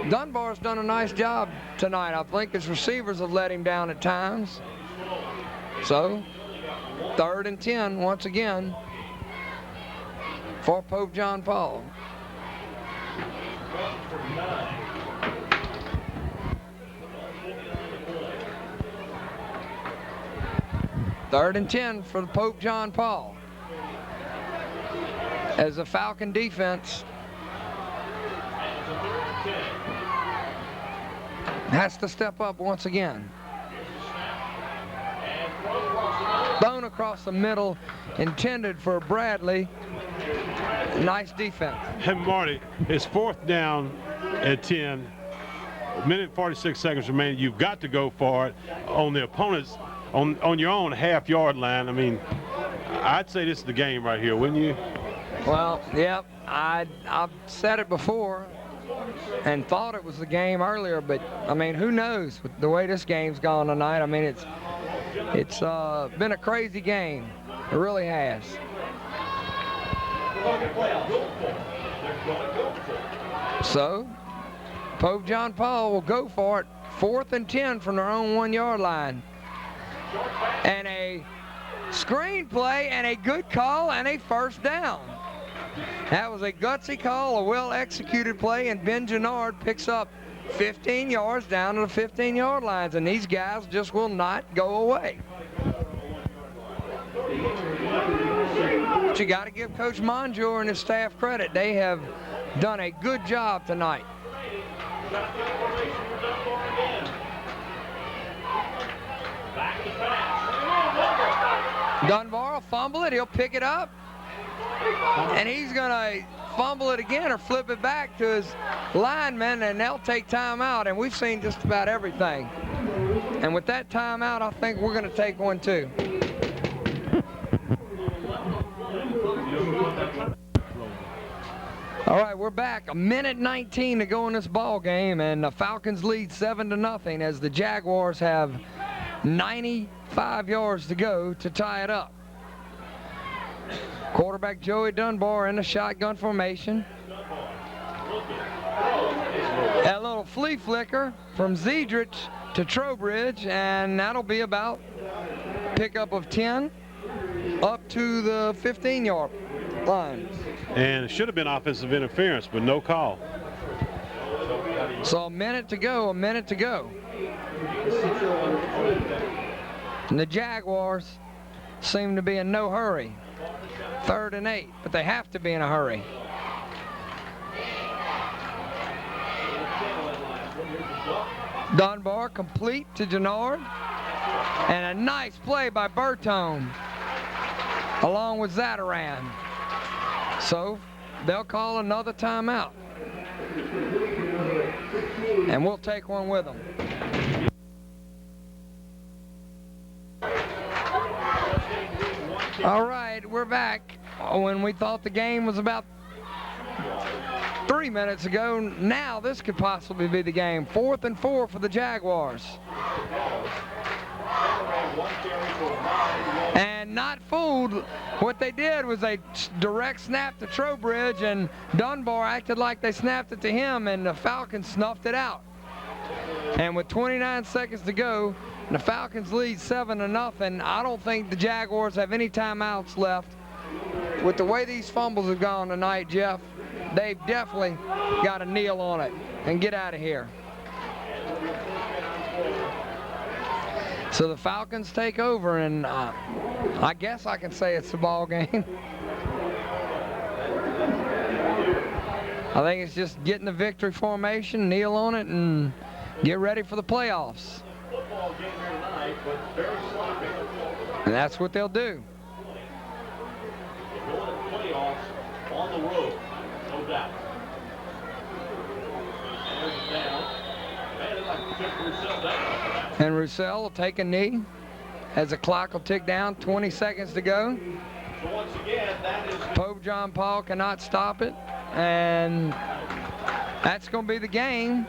[SPEAKER 1] Dunbar's done a nice job tonight. I think his receivers have let him down at times. So, 3rd and 10 once again for Pope John Paull. Third and 10 for the Pope John Paull, as the Falcon defense has to step up once again. Bone across the middle, intended for Bradley. Nice defense.
[SPEAKER 2] Hey, Marty, it's 4th down at 10. Minute and 46 seconds remaining. You've got to go for it on the opponent's, on your own half-yard line. I mean, I'd say this is the game right here, wouldn't you?
[SPEAKER 1] Well, yep. I've said it before and thought it was the game earlier, but I mean, who knows with the way this game's gone tonight. I mean, it's been a crazy game. It really has. So, Pope John Paull will go for it. 4th and 10 from their own 1-yard line. And a screen play and a good call and a 1st down. That was a gutsy call, a well-executed play, and Ben Gennard picks up 15 yards down to the 15-yard lines, and these guys just will not go away. But you got to give Coach Monjour and his staff credit. They have done a good job tonight. Dunbar will fumble it. He'll pick it up. And he's going to fumble it again or flip it back to his lineman, and they'll take timeout. And we've seen just about everything. And with that timeout, I think we're going to take one too. All right, we're back. 1:19 to go in this ball game, and the Falcons lead 7-0 as the Jaguars have 95 yards to go to tie it up. Quarterback Joey Dunbar in the shotgun formation. That little flea flicker from Zydrich to Trowbridge, and that'll be about pickup of 10 up to the 15-yard line.
[SPEAKER 2] And it should have been offensive interference, but no call.
[SPEAKER 1] So a minute to go. And the Jaguars seem to be in no hurry. 3rd and 8, but they have to be in a hurry. Dunbar complete to Gennard. And a nice play by Bertone along with Zataran. So they'll call another timeout. And we'll take one with them. All right, we're back. When we thought the game was about 3 minutes ago, now this could possibly be the game. 4th and 4 for the Jaguars. And not fooled. What they did was a direct snap to Trowbridge, and Dunbar acted like they snapped it to him, and the Falcons snuffed it out. And with 29 seconds to go, The Falcons lead 7-0. I don't think the Jaguars have any timeouts left. With the way these fumbles have gone tonight, Jeff, they've definitely got to kneel on it and get out of here. So the Falcons take over, and I guess I can say it's the ball game. I think it's just getting the victory formation, kneel on it, and get ready for the playoffs.
[SPEAKER 3] Football game here tonight, but very sloppy.
[SPEAKER 1] And that's what they'll do.
[SPEAKER 3] They're going to the playoffs on the road, no doubt. And there's a down. Man, it like took Roussel down.
[SPEAKER 1] And Roussel will take a knee as the clock will tick down, 20 seconds to go.
[SPEAKER 3] So once again, that is
[SPEAKER 1] Pope John Paull cannot stop it, and that's going to be the game.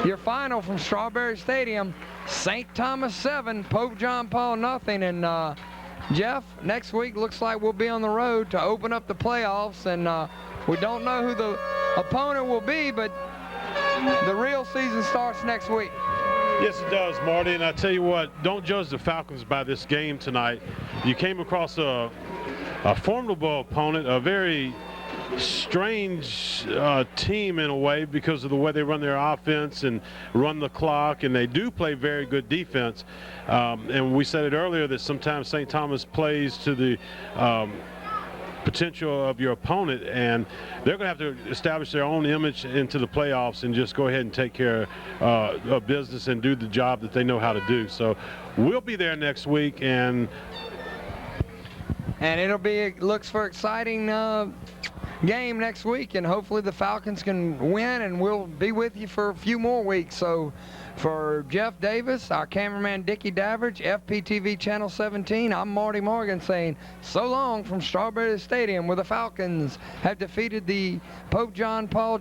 [SPEAKER 1] Your final from Strawberry Stadium, St. Thomas 7, Pope John Paull nothing. And Jeff, next week looks like we'll be on the road to open up the playoffs, and we don't know who the opponent will be, but the real season starts next week.
[SPEAKER 2] Yes, it does, Marty. And I tell you what, don't judge the Falcons by this game tonight. You came across a formidable opponent, a very strange team in a way because of the way they run their offense and run the clock, and they do play very good defense. And we said it earlier that sometimes St. Thomas plays to the potential of your opponent, and they're going to have to establish their own image into the playoffs and just go ahead and take care of business and do the job that they know how to do. So we'll be there next week, and
[SPEAKER 1] it'll be, looks for exciting game next week, and hopefully the Falcons can win, and we'll be with you for a few more weeks. So for Jeff Davis, our cameraman Dickie Davidge, FPTV Channel 17, I'm Marty Morgan saying so long from Strawberry Stadium, where the Falcons have defeated the Pope John Paull